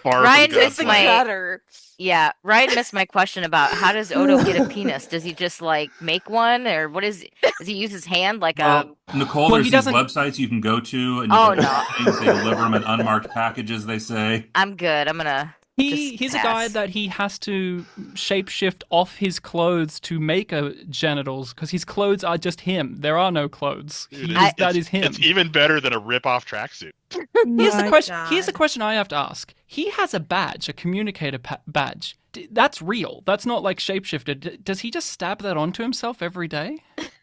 Speaker 14: Far
Speaker 9: Ryan
Speaker 14: from
Speaker 9: missed
Speaker 14: God's
Speaker 9: my-
Speaker 14: light.
Speaker 10: Cutter.
Speaker 9: Yeah, Ryan missed my question about how does Odo get a penis? Does he just like make one, or what is? Does he use his hand like
Speaker 6: Well, Nicole,
Speaker 7: Well,
Speaker 6: there's
Speaker 7: he
Speaker 6: these
Speaker 7: doesn't-
Speaker 6: websites you can go to, and you
Speaker 9: Oh,
Speaker 6: can
Speaker 9: no.
Speaker 6: things. They deliver them in unmarked packages, they say.
Speaker 9: I'm good. I'm gonna.
Speaker 7: He's a guy that he has to shapeshift off his clothes to make genitals because his clothes are just him. There are no clothes.
Speaker 14: Dude,
Speaker 7: That is him.
Speaker 14: It's even better than a rip-off tracksuit.
Speaker 7: Here's the
Speaker 8: My
Speaker 7: question.
Speaker 8: God.
Speaker 7: Here's the question I have to ask. He has a badge, a communicator badge. That's real. That's not like shapeshifted. Does he just stab that onto himself every day?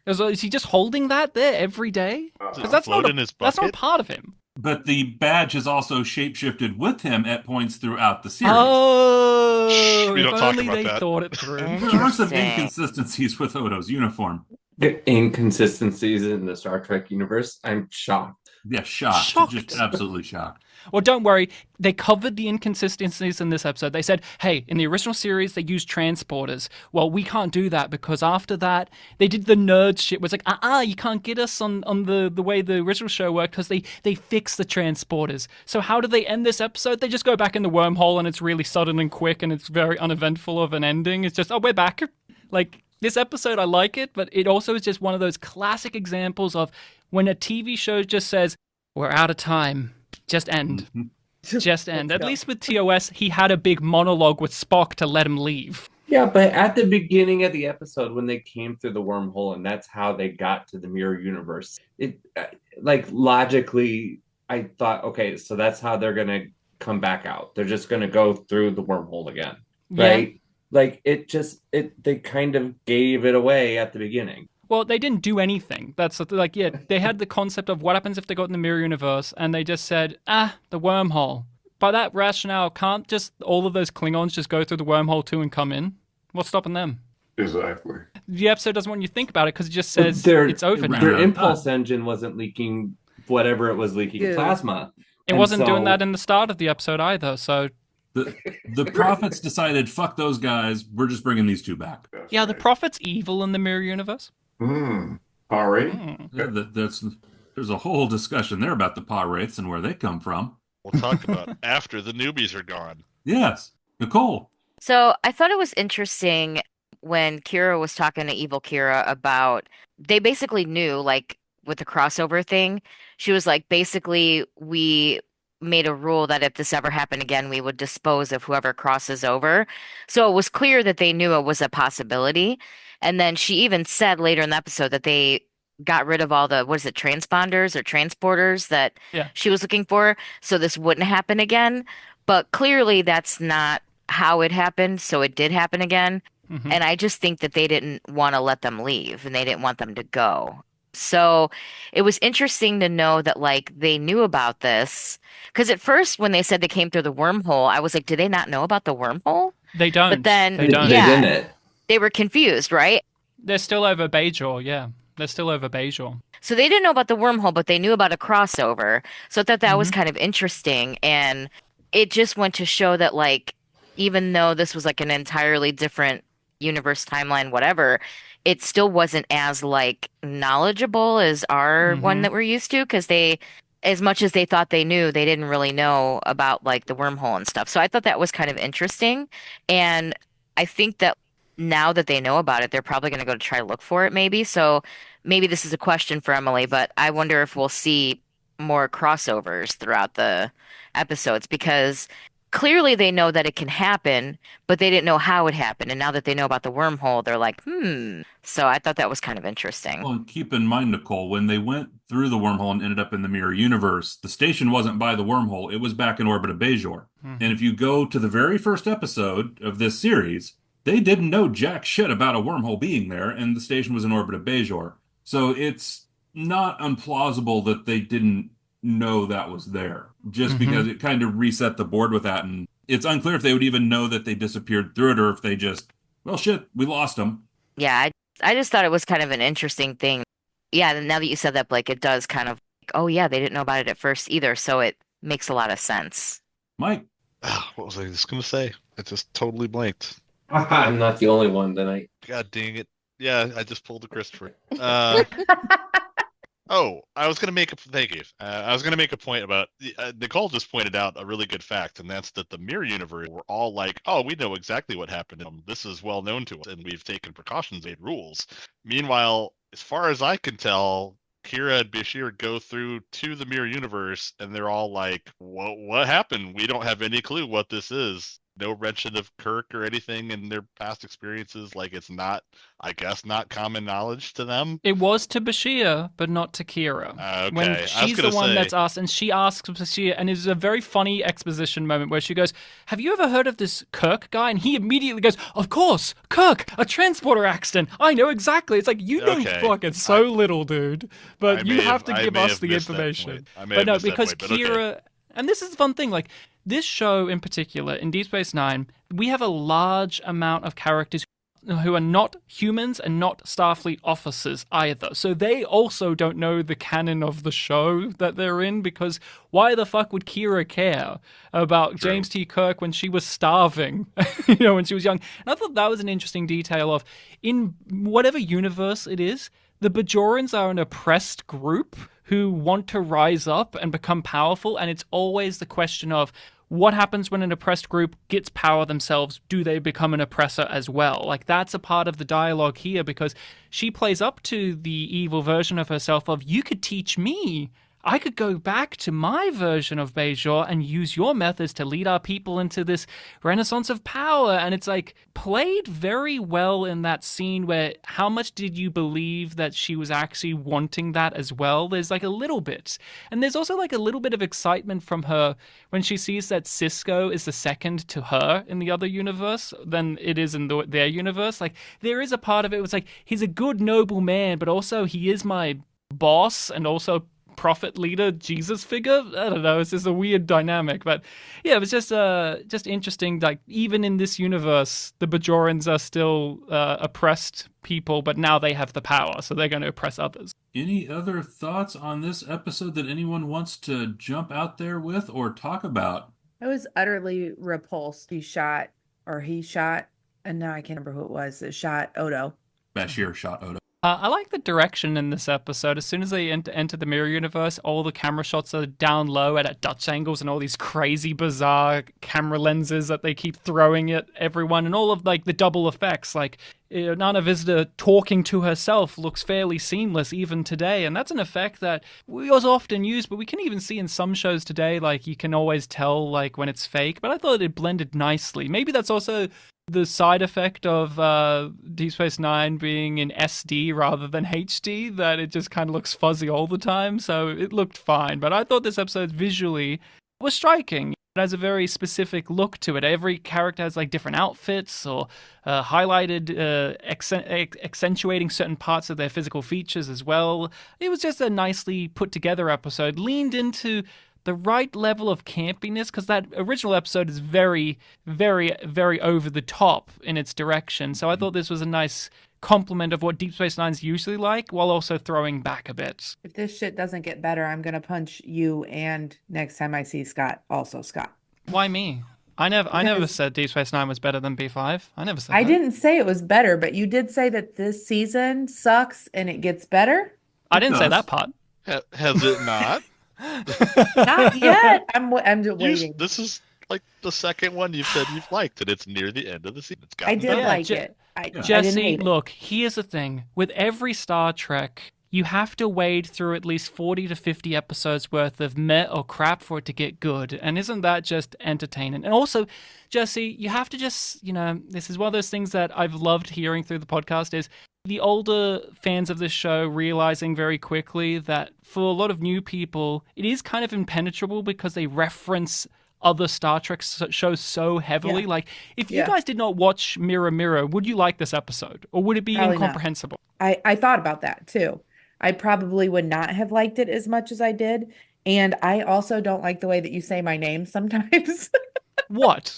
Speaker 7: Is he just holding that there every day? Because that's
Speaker 14: Float
Speaker 7: not
Speaker 14: in his
Speaker 7: that's not
Speaker 14: bucket?
Speaker 7: part of him.
Speaker 6: But the badge is also shapeshifted with him at points throughout the series.
Speaker 7: Oh,
Speaker 14: we
Speaker 7: if
Speaker 14: don't talk
Speaker 7: only
Speaker 14: about
Speaker 7: they
Speaker 14: that.
Speaker 7: thought it through.
Speaker 6: There are some
Speaker 9: Interesting.
Speaker 6: inconsistencies with Odo's uniform.
Speaker 13: The inconsistencies in the Star Trek universe. I'm shocked.
Speaker 6: Yeah, shocked.
Speaker 7: Shocked.
Speaker 6: Just absolutely shocked.
Speaker 7: Well, don't worry. They covered the inconsistencies in this episode. They said, hey, in the original series, they used transporters. Well, we can't do that because after that, they did the nerd shit. Where it's like, you can't get us on the way the original show worked because they fixed the transporters. So how do they end this episode? They just go back in the wormhole and it's really sudden and quick and it's very uneventful of an ending. It's just, we're back. Like, this episode, I like it, but it also is just one of those classic examples of when a TV show just says, we're out of time. Just end. Just end. At least with TOS, he had a big monologue with Spock to let him leave.
Speaker 13: Yeah, but at the beginning of the episode, when they came through the wormhole, and that's how they got to the mirror universe, it like logically, I thought, okay, so that's how they're gonna come back out. They're just gonna go through the wormhole again, right?
Speaker 7: Yeah.
Speaker 13: Like they kind of gave it away at the beginning.
Speaker 7: Well, they didn't do anything. That's like, yeah, they had the concept of what happens if they got in the mirror universe, and they just said, the wormhole. By that rationale, can't just all of those Klingons just go through the wormhole too and come in? What's stopping them?
Speaker 11: Exactly.
Speaker 7: The episode doesn't want you to think about it because it just says it's over now.
Speaker 13: Their impulse engine wasn't leaking whatever it was leaking
Speaker 8: Ew.
Speaker 13: plasma.
Speaker 7: It
Speaker 13: And
Speaker 7: wasn't doing
Speaker 13: so-
Speaker 7: that in the start of the episode either, so...
Speaker 6: The prophets decided, fuck those guys, we're just bringing these two back.
Speaker 7: Yeah, the Prophet's evil in the mirror universe.
Speaker 11: All right.
Speaker 6: Yeah, there's a whole discussion there about the Pa Wraiths and where they come from.
Speaker 14: We'll talk about after the newbies are gone.
Speaker 6: Yes. Nicole.
Speaker 9: So I thought it was interesting when Kira was talking to Evil Kira about they basically knew, like with the crossover thing, she was like, basically, we made a rule that if this ever happened again, we would dispose of whoever crosses over. So it was clear that they knew it was a possibility. And then she even said later in the episode that they got rid of all the, transponders or transporters that she was looking for. So this wouldn't happen again. But clearly that's not how it happened. So it did happen again.
Speaker 7: Mm-hmm.
Speaker 9: And I just think that they didn't want to let them leave and they didn't want them to go. So it was interesting to know that like they knew about this. Because at first when they said they came through the wormhole, I was like, do they not know about the wormhole?
Speaker 7: They don't.
Speaker 9: But then
Speaker 7: they don't.
Speaker 9: yeah,
Speaker 13: They didn't.
Speaker 9: they were confused, right?
Speaker 7: They're still over Bajor, yeah. They're still over Bajor.
Speaker 9: So they didn't know about the wormhole, but they knew about a crossover. So I thought that was kind of interesting. And it just went to show that, like, even though this was like an entirely different universe, timeline, whatever, it still wasn't as like knowledgeable as our one that we're used to, because they, as much as they thought they knew, they didn't really know about like the wormhole and stuff. So I thought that was kind of interesting. And I think that now that they know about it, they're probably going to go to try to look for it, maybe. So maybe this is a question for Emily, but I wonder if we'll see more crossovers throughout the episodes, because clearly they know that it can happen, but they didn't know how it happened. And now that they know about the wormhole, they're like, So I thought that was kind of interesting.
Speaker 6: Well, and keep in mind, Nicole, when they went through the wormhole and ended up in the mirror universe, the station wasn't by the wormhole. It was back in orbit of Bajor. And if you go to the very first episode of this series, they didn't know jack shit about a wormhole being there, and the station was in orbit of Bajor. So it's not implausible that they didn't know that was there, just because it kind of reset the board with that. And it's unclear if they would even know that they disappeared through it, or if they just, well, shit, we lost them.
Speaker 9: Yeah, I just thought it was kind of an interesting thing. Yeah, and now that you said that, Blake, it does kind of, oh yeah, they didn't know about it at first either, so it makes a lot of sense.
Speaker 6: Mike?
Speaker 14: What was I just going to say? I just totally blanked.
Speaker 13: I'm not the only one tonight.
Speaker 14: God dang it. Yeah, I just pulled a Christopher. Oh, I was going to make a thank you. I was going to make a point about Nicole just pointed out a really good fact, and that's that the mirror universe were all like, "Oh, we know exactly what happened. This is well known to us, and we've taken precautions, made rules." Meanwhile, as far as I can tell, Kira and Bashir go through to the mirror universe, and they're all like, "What happened? We don't have any clue what this is." No mention of Kirk or anything in their past experiences. Like, it's not, I guess, not common knowledge to them.
Speaker 7: It was to Bashir, but not to Kira.
Speaker 14: Okay.
Speaker 7: When she's the one that's asked, and she asks Bashir, and it's a very funny exposition moment where she goes, "Have you ever heard of this Kirk guy?" And he immediately goes, "Of course, Kirk, a transporter accident. I know exactly." It's like, you know fucking so little, dude. But you have to give us the information. But no, because Kira... And this is the fun thing, like, this show in particular, in Deep Space Nine, we have a large amount of characters who are not humans and not Starfleet officers either. So they also don't know the canon of the show that they're in, because why the fuck would Kira care about James T. Kirk when she was starving, when she was young? And I thought that was an interesting detail of, in whatever universe it is, the Bajorans are an oppressed group who want to rise up and become powerful, and it's always the question of what happens when an oppressed group gets power themselves? Do they become an oppressor as well? Like, that's a part of the dialogue here, because she plays up to the evil version of herself of, you could teach me. I could go back to my version of Bajor and use your methods to lead our people into this renaissance of power. And it's like played very well in that scene where how much did you believe that she was actually wanting that as well? There's like a little bit. And there's also like a little bit of excitement from her when she sees that Cisco is the second to her in the other universe than it is in their universe. Like, there is a part of it was like, he's a good, noble man, but also he is my boss and also prophet leader Jesus figure. I don't know, it's just a weird dynamic, but yeah, it was just interesting. Like, even in this universe, the Bajorans are still oppressed people, but now they have the power, so they're going to oppress others.
Speaker 6: Any other thoughts on this episode that anyone wants to jump out there with or talk about?
Speaker 8: I was utterly repulsed. He shot, and now I can't remember who it was that shot Odo.
Speaker 6: Bashir shot Odo.
Speaker 7: I like the direction in this episode. As soon as they enter the mirror universe, all the camera shots are down low at Dutch angles and all these crazy, bizarre camera lenses that they keep throwing at everyone, and all of like the double effects. Like, Nana Visitor talking to herself looks fairly seamless even today, and that's an effect that was often used, but we can even see in some shows today. Like, you can always tell like when it's fake, but I thought it blended nicely. Maybe that's also the side effect of Deep Space Nine being in SD rather than HD, that it just kind of looks fuzzy all the time, so it looked fine. But I thought this episode visually was striking. It has a very specific look to it. Every character has like different outfits or highlighted, accentuating certain parts of their physical features as well. It was just a nicely put together episode, leaned into the right level of campiness, because that original episode is very, very, very over the top in its direction. So I thought this was a nice complement of what Deep Space Nine's usually like, while also throwing back a bit.
Speaker 8: If this shit doesn't get better, I'm gonna punch you, and next time I see Scott, also Scott.
Speaker 7: Why me? I never said Deep Space Nine was better than B5. I never said
Speaker 8: I
Speaker 7: that.
Speaker 8: didn't say it was better, but you did say that this season sucks and it gets better.
Speaker 7: I didn't say that part.
Speaker 14: Has it not?
Speaker 8: Not yet. I'm waiting.
Speaker 14: This is like the second one you've said you've liked, and it's near the end of the season.
Speaker 8: I did like it.
Speaker 7: Jessi, look, here's the thing. With every Star Trek, you have to wade through at least 40 to 50 episodes worth of meh or crap for it to get good. And isn't that just entertaining? And also, Jessi, you have to just, this is one of those things that I've loved hearing through the podcast is the older fans of this show realizing very quickly that for a lot of new people, it is kind of impenetrable because they reference other Star Trek shows so heavily.
Speaker 8: Yeah.
Speaker 7: Like, if you guys did not watch Mirror Mirror, would you like this episode? Or would it be
Speaker 8: Probably
Speaker 7: incomprehensible?
Speaker 8: I thought about that too. I probably would not have liked it as much as I did. And I also don't like the way that you say my name sometimes.
Speaker 7: What?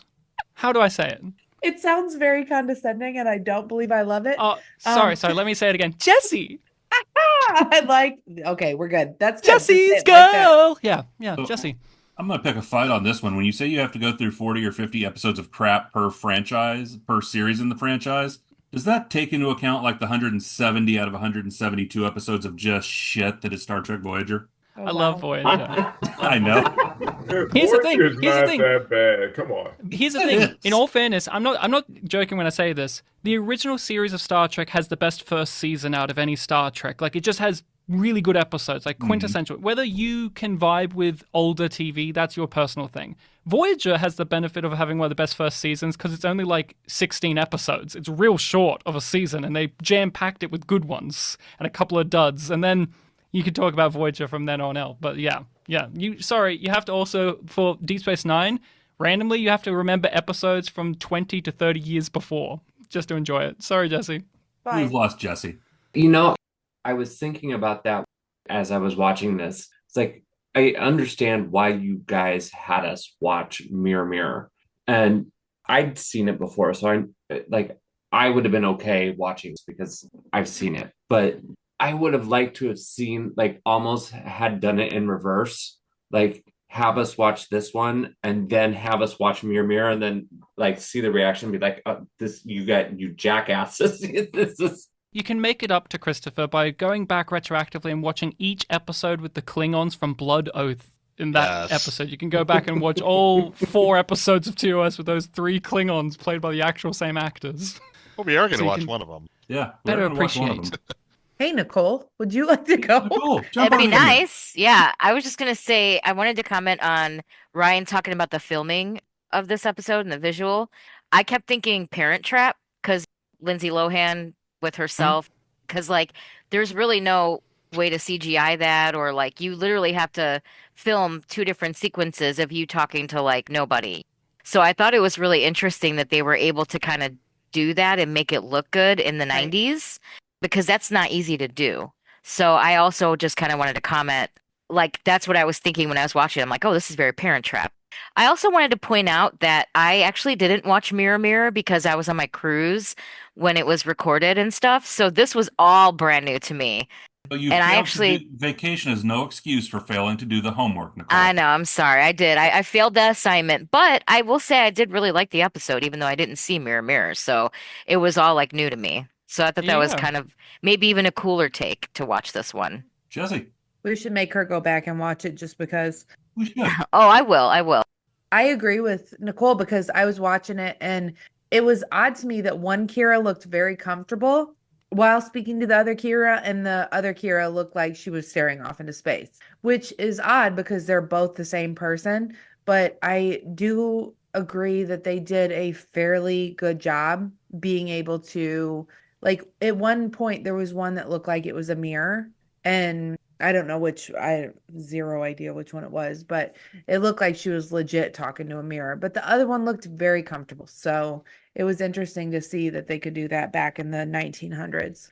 Speaker 7: How do I say it?
Speaker 8: It sounds very condescending and I don't believe I love it.
Speaker 7: Oh, sorry. Let me say it again. Jessi!
Speaker 8: Okay, we're good. That's good.
Speaker 7: Jessi's girl! Yeah,
Speaker 6: So,
Speaker 7: Jessi.
Speaker 6: I'm going to pick a fight on this one. When you say you have to go through 40 or 50 episodes of crap per series in the franchise, does that take into account like the 170 out of 172 episodes of just shit that is Star Trek Voyager?
Speaker 8: Oh,
Speaker 7: I love Voyager.
Speaker 6: I know.
Speaker 7: Here's the thing.
Speaker 11: Voyager's not that bad. Come on.
Speaker 7: Here's the thing. In all fairness, I'm not joking when I say this. The original series of Star Trek has the best first season out of any Star Trek. Like, it just has really good episodes, like quintessential. Whether you can vibe with older TV, that's your personal thing. Voyager has the benefit of having one of the best first seasons because it's only like 16 episodes. It's real short of a season, and they jam-packed it with good ones and a couple of duds. And then you can talk about Voyager from then on out. But yeah. You have to also, for Deep Space Nine, randomly, you have to remember episodes from 20 to 30 years before just to enjoy it. Sorry, Jessi.
Speaker 8: Bye.
Speaker 6: We've lost Jessi.
Speaker 13: I was thinking about that as I was watching this. It's like, I understand why you guys had us watch Mirror Mirror. And I'd seen it before, so I would have been okay watching this because I've seen it. But I would have liked to have seen, almost had done it in reverse. Like, have us watch this one and then have us watch Mirror Mirror and then, see the reaction and be like, you jackasses. This is...
Speaker 7: You can make it up to Christopher by going back retroactively and watching each episode with the Klingons from Blood Oath in that episode. You can go back and watch all 4 episodes of TOS with those 3 Klingons played by the actual same actors.
Speaker 14: Well, we are going to watch one of them.
Speaker 6: Yeah.
Speaker 7: Better appreciate.
Speaker 8: Hey, Nicole, would you like to go?
Speaker 6: Nicole,
Speaker 9: It'd be nice. Yeah, I was just going to say, I wanted to comment on Ryan talking about the filming of this episode and the visual. I kept thinking Parent Trap because Lindsay Lohan with herself, because there's really no way to CGI that, or you literally have to film 2 different sequences of you talking to nobody. So I thought it was really interesting that they were able to kind of do that and make it look good in the 90s, because that's not easy to do. So I also just kind of wanted to comment, that's what I was thinking when I was watching. I'm like, oh, this is very Parent Trap. I also wanted to point out that I actually didn't watch Mirror Mirror because I was on my cruise when it was recorded and stuff. So this was all brand new to me.
Speaker 6: But vacation is no excuse for failing to do the homework, Nicole.
Speaker 9: I know. I'm sorry. I did. I failed the assignment, but I will say I did really like the episode, even though I didn't see Mirror Mirror. So it was all new to me. So I thought that was kind of maybe even a cooler take to watch this one.
Speaker 6: Jessi.
Speaker 8: We should make her go back and watch it just because.
Speaker 6: We should.
Speaker 9: Oh, I will.
Speaker 8: I agree with Nicole because I was watching it and it was odd to me that one Kira looked very comfortable while speaking to the other Kira, and the other Kira looked like she was staring off into space, which is odd because they're both the same person. But I do agree that they did a fairly good job being able to, at one point there was one that looked like it was a mirror, and I don't know I have 0 idea which one it was, but it looked like she was legit talking to a mirror. But the other one looked very comfortable. So it was interesting to see that they could do that back in the 1900s.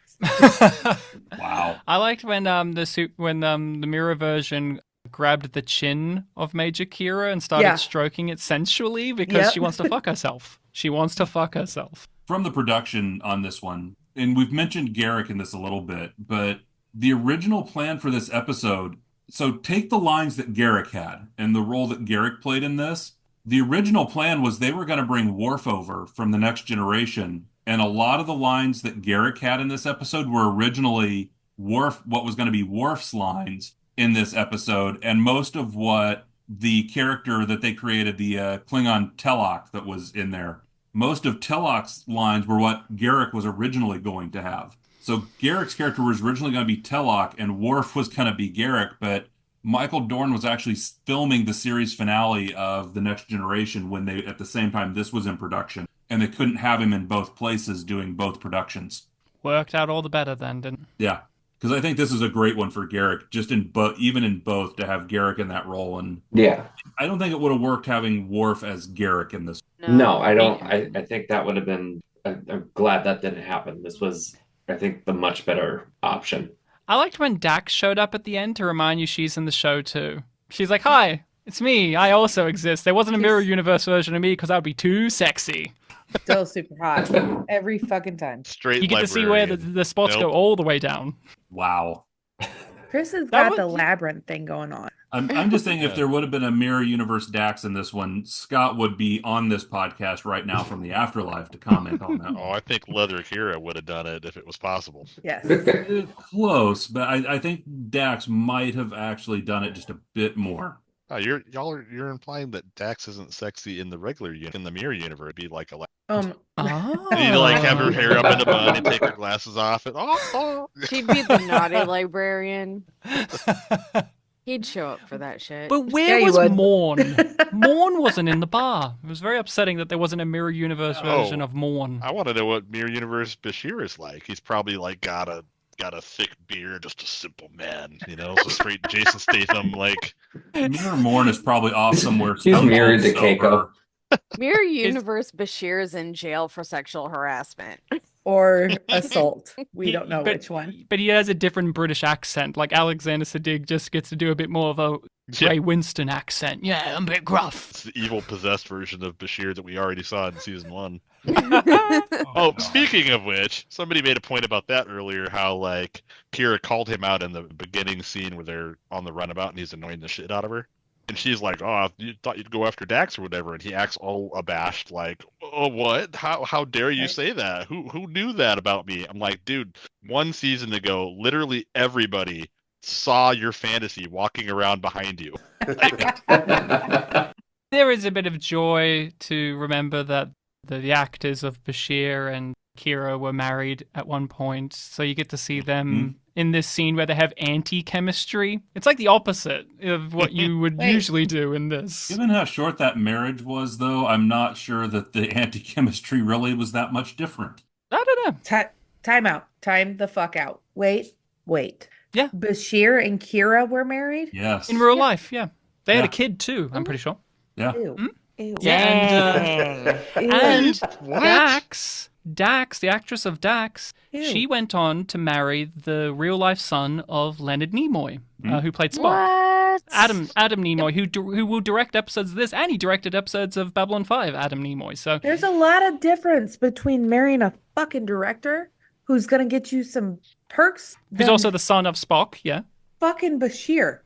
Speaker 6: Wow.
Speaker 7: I liked when the mirror version grabbed the chin of Major Kira and started stroking it sensually because she wants to fuck herself. She wants to fuck herself.
Speaker 6: From the production on this one, and we've mentioned Garrick in this a little bit, but the original plan for this episode, so take the lines that Garrick had and the role that Garrick played in this. The original plan was they were going to bring Worf over from the Next Generation, and a lot of the lines that Garrick had in this episode were originally Worf, what was going to be Worf's lines in this episode, and most of what the character that they created, the Klingon Telok that was in there, most of Telok's lines were what Garrick was originally going to have. So Garrick's character was originally going to be Telok, and Worf was going to be Garrick, but Michael Dorn was actually filming the series finale of The Next Generation when they, at the same time this was in production, and they couldn't have him in both places doing both productions.
Speaker 7: Worked out all the better then, didn't?
Speaker 6: Yeah, because I think this is a great one for Garrick, just in even in both, to have Garrick in that role. And
Speaker 13: yeah,
Speaker 6: I don't think it would have worked having Worf as Garrick in this.
Speaker 13: No, I don't. I think that would have been. I'm glad that didn't happen. This was, I think, the much better option.
Speaker 7: I liked when Dax showed up at the end to remind you she's in the show too. She's like, "Hi, it's me. I also exist. There wasn't a mirror universe version of me because that would be too sexy."
Speaker 8: Still super hot every fucking time.
Speaker 14: Straight.
Speaker 7: You get to see where the spots go all the way down.
Speaker 6: Wow.
Speaker 8: Chris has got the labyrinth thing going on.
Speaker 6: I'm just saying, if there would have been a mirror universe Dax in this one, Scott would be on this podcast right now from the afterlife to comment on that.
Speaker 14: Oh, I think Leather Kira would have done it if it was possible.
Speaker 8: Yes.
Speaker 6: Close, but I think Dax might have actually done it just a bit more.
Speaker 14: Oh, you're implying that Dax isn't sexy in the regular in the mirror universe. It'd be like a
Speaker 8: Oh.
Speaker 14: You'd like have her hair up in a bun and take her glasses off and
Speaker 10: She'd be the naughty librarian. He'd show up for that shit.
Speaker 7: But where was Morn? Morn wasn't in the bar. It was very upsetting that there wasn't a mirror universe version of Morn.
Speaker 14: I want to know what mirror universe Bashir is like. He's probably like got a thick beard, just a simple man, so straight Jason Statham like.
Speaker 6: Mirror Morn is probably off somewhere.
Speaker 13: He's mirrored to Keiko.
Speaker 10: Mirror Universe Bashir is in jail for sexual harassment.
Speaker 8: Or assault. We don't know which one.
Speaker 7: But he has a different British accent. Like Alexander Siddig just gets to do a bit more of a Ray Winston accent. Yeah, I'm a bit gruff.
Speaker 14: It's the evil possessed version of Bashir that we already saw in season 1. Speaking of which, somebody made a point about that earlier, how like Kira called him out in the beginning scene where they're on the runabout and he's annoying the shit out of her. And she's like, "Oh, you thought you'd go after Dax or whatever," and he acts all abashed, like, "Oh, what? How dare you say that? Who knew that about me?" I'm like, dude, 1 season ago, literally everybody saw your fantasy walking around behind you.
Speaker 7: There is a bit of joy to remember that the actors of Bashir and Kira were married at one point, so you get to see them in this scene where they have anti-chemistry. It's like the opposite of what you would usually do in this.
Speaker 6: Given how short that marriage was, though, I'm not sure that the anti-chemistry really was that much different.
Speaker 7: I don't know.
Speaker 8: Time out. Time the fuck out. Wait.
Speaker 7: Yeah.
Speaker 8: Bashir and Kira were married?
Speaker 6: Yes.
Speaker 7: In real life, yeah. They had a kid, too, I'm pretty sure.
Speaker 6: Yeah.
Speaker 8: Ew.
Speaker 7: Yeah, and Dax, the actress of Dax, she went on to marry the real-life son of Leonard Nimoy, who played Spock.
Speaker 10: What?
Speaker 7: Adam Nimoy, who will direct episodes of this, and he directed episodes of Babylon 5, Adam Nimoy. So
Speaker 8: there's a lot of difference between marrying a fucking director who's going to get you some perks.
Speaker 7: Who's also the son of Spock, yeah.
Speaker 8: Fucking Bashir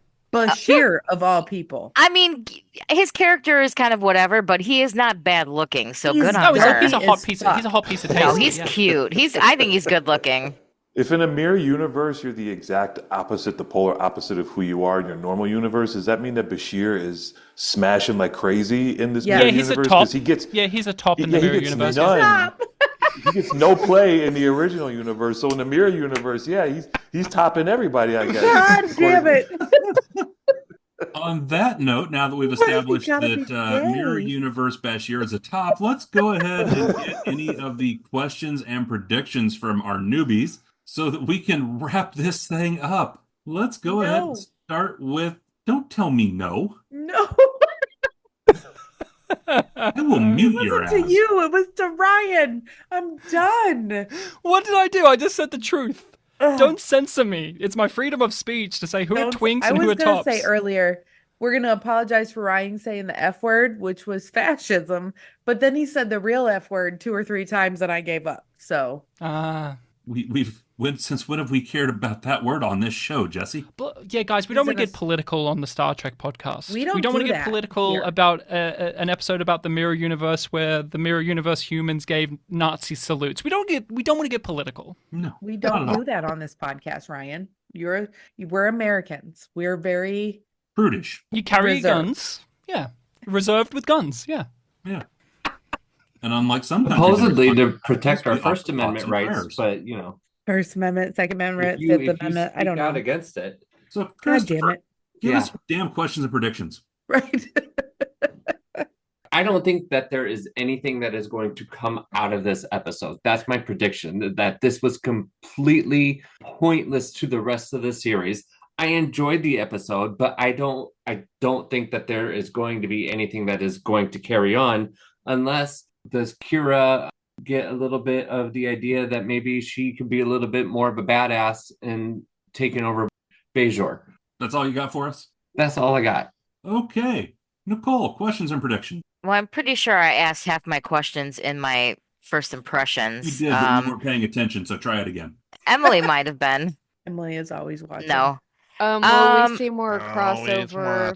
Speaker 8: of all people.
Speaker 9: I mean, his character is kind of whatever, but he is not bad looking. So good on her.
Speaker 7: He's a hot piece of taste.
Speaker 9: No, he's cute. I think he's good looking.
Speaker 12: If in a mirror universe you're the exact opposite, the polar opposite of who you are in your normal universe, does that mean that Bashir is smashing like crazy in this mirror universe?
Speaker 7: He's a top in the mirror universe.
Speaker 12: He gets no play in the original universe. So in the mirror universe, he's topping everybody, I guess.
Speaker 8: God damn it.
Speaker 6: On that note, now that we've established that Mirror Universe Bashir is a top, let's go ahead and get any of the questions and predictions from our newbies so that we can wrap this thing up. Let's go ahead and start with, don't tell me no.
Speaker 8: No.
Speaker 6: I will mute your ass.
Speaker 8: It wasn't to you. It was to Ryan. I'm done.
Speaker 7: What did I do? I just said the truth. Don't censor me. It's my freedom of speech to say who are twinks and who are tops.
Speaker 8: I was going to say earlier, we're going to apologize for Ryan saying the F word, which was fascism. But then he said the real F word 2 or 3 times and I gave up. So.
Speaker 6: Since when have we cared about that word on this show, Jessi?
Speaker 7: But, yeah, guys, we don't want to get political on the Star Trek podcast.
Speaker 8: We don't
Speaker 7: want to get
Speaker 8: that
Speaker 7: political
Speaker 8: here.
Speaker 7: about an episode about the Mirror Universe where the Mirror Universe humans gave Nazi salutes. We don't want to get political.
Speaker 6: No,
Speaker 8: we don't do that on this podcast, Ryan. We're Americans. We're very
Speaker 6: prudish.
Speaker 7: You carry
Speaker 8: reserved.
Speaker 7: Guns, yeah, reserved with guns, yeah.
Speaker 6: And unlike some
Speaker 13: supposedly to protect our First Amendment rights, but
Speaker 8: First Amendment, Second Amendment,
Speaker 13: if
Speaker 8: Fifth Amendment. I don't know.
Speaker 13: Out against it.
Speaker 6: So,
Speaker 8: God damn it!
Speaker 6: Give us damn questions and predictions.
Speaker 8: Right.
Speaker 13: I don't think that there is anything that is going to come out of this episode. That's my prediction. That this was completely pointless to the rest of the series. I enjoyed the episode, but I don't think that there is going to be anything that is going to carry on unless does Kira get a little bit of the idea that maybe she could be a little bit more of a badass in taking over Bajor.
Speaker 6: That's all you got for us?
Speaker 13: That's all I got.
Speaker 6: Okay. Nicole, questions and predictions.
Speaker 9: Well, I'm pretty sure I asked half my questions in my first impressions.
Speaker 6: You did, but you weren't paying attention, so try it again.
Speaker 9: Emily might have been.
Speaker 8: Emily is always watching.
Speaker 9: No.
Speaker 10: Will we see more crossover?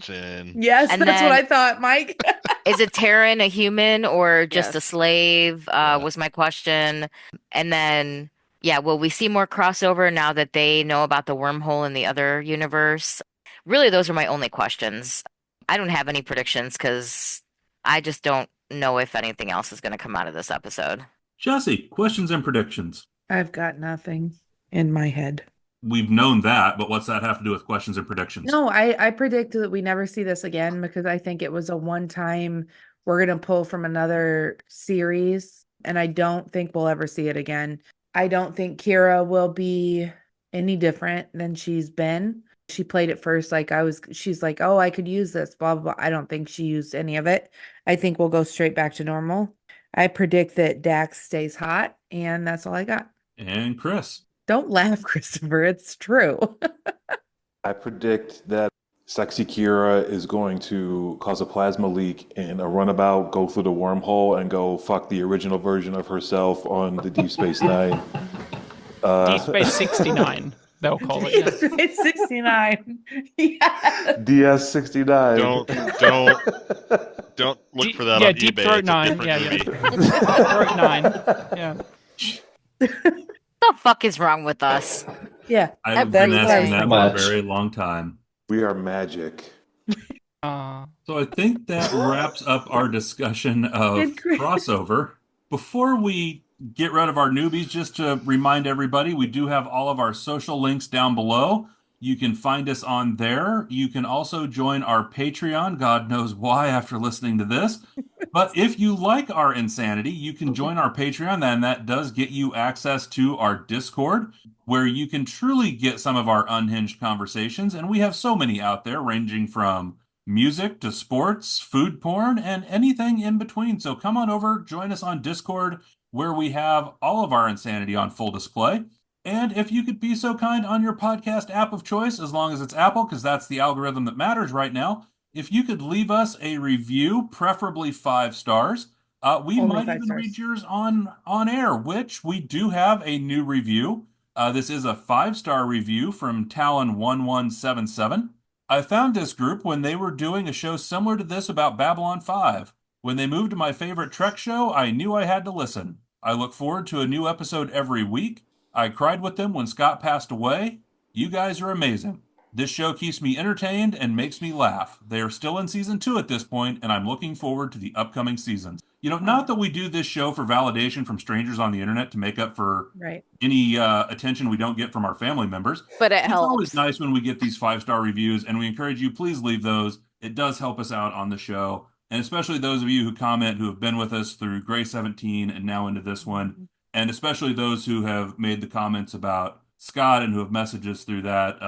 Speaker 8: Yes,
Speaker 9: And
Speaker 8: that's
Speaker 9: then-
Speaker 8: what I thought, Mike.
Speaker 9: Is a Terran a human or just
Speaker 10: Yes.
Speaker 9: a slave? Was my question. And then, will we see more crossover now that they know about the wormhole in the other universe? Really, those are my only questions. I don't have any predictions because I just don't know if anything else is going to come out of this episode.
Speaker 6: Jessi, questions and predictions.
Speaker 8: I've got nothing in my head.
Speaker 6: We've known that, but what's that have to do with questions and predictions?
Speaker 8: No, I predict that we never see this again because I think it was a one-time, we're going to pull from another series, and I don't think we'll ever see it again. I don't think Kira will be any different than she's been. She played it first she's like, oh, I could use this, blah, blah, blah. I don't think she used any of it. I think we'll go straight back to normal. I predict that Dax stays hot, and that's all I got.
Speaker 6: And Chris.
Speaker 8: Don't laugh, Christopher. It's true.
Speaker 12: I predict that Sexy Kira is going to cause a plasma leak and a runabout, go through the wormhole, and go fuck the original version of herself on the Deep Space Nine.
Speaker 7: Deep Space 69, they'll call it. Yes.
Speaker 8: It's 69. Yes.
Speaker 12: DS69.
Speaker 14: Don't look for that
Speaker 7: yeah,
Speaker 14: on
Speaker 7: Deep
Speaker 14: eBay.
Speaker 7: Throat
Speaker 14: It's a
Speaker 7: 9.
Speaker 14: different
Speaker 7: Yeah.
Speaker 14: movie.
Speaker 7: Throat 9. Yeah.
Speaker 9: What the fuck is wrong with us?
Speaker 8: Yeah.
Speaker 6: I've been asking that for a very long time.
Speaker 12: We are magic.
Speaker 6: So I think that wraps up our discussion of crossover. Before we get rid of our newbies, just to remind everybody, we do have all of our social links down below. You can find us on there. You can also join our Patreon. God knows why after listening to this. But if you like our insanity, you can join our Patreon, and that does get you access to our Discord, where you can truly get some of our unhinged conversations. And we have so many out there, ranging from music to sports, food porn, and anything in between. So come on over, join us on Discord, where we have all of our insanity on full display. And if you could be so kind on your podcast app of choice, as long as it's Apple, because that's the algorithm that matters right now, if you could leave us a review, preferably 5 stars, we
Speaker 8: Only
Speaker 6: might
Speaker 8: 5
Speaker 6: even
Speaker 8: stars.
Speaker 6: read yours on air, which we do have a new review. This is a 5-star review from Talon1177. I found this group when they were doing a show similar to this about Babylon 5. When they moved to my favorite Trek show, I knew I had to listen. I look forward to a new episode every week. I cried with them when Scott passed away. You guys are amazing. This show keeps me entertained and makes me laugh. They are still in season 2 at this point, and I'm looking forward to the upcoming seasons. You know, not that we do this show for validation from strangers on the internet to make up for any attention we don't get from our family members.
Speaker 10: But it
Speaker 6: It's
Speaker 10: helps.
Speaker 6: always nice when we get these 5-star reviews, and we encourage you, please leave those. It does help us out on the show, and especially those of you who comment who have been with us through Gray 17 and now into this one, and especially those who have made the comments about Scott and who have messaged us through that.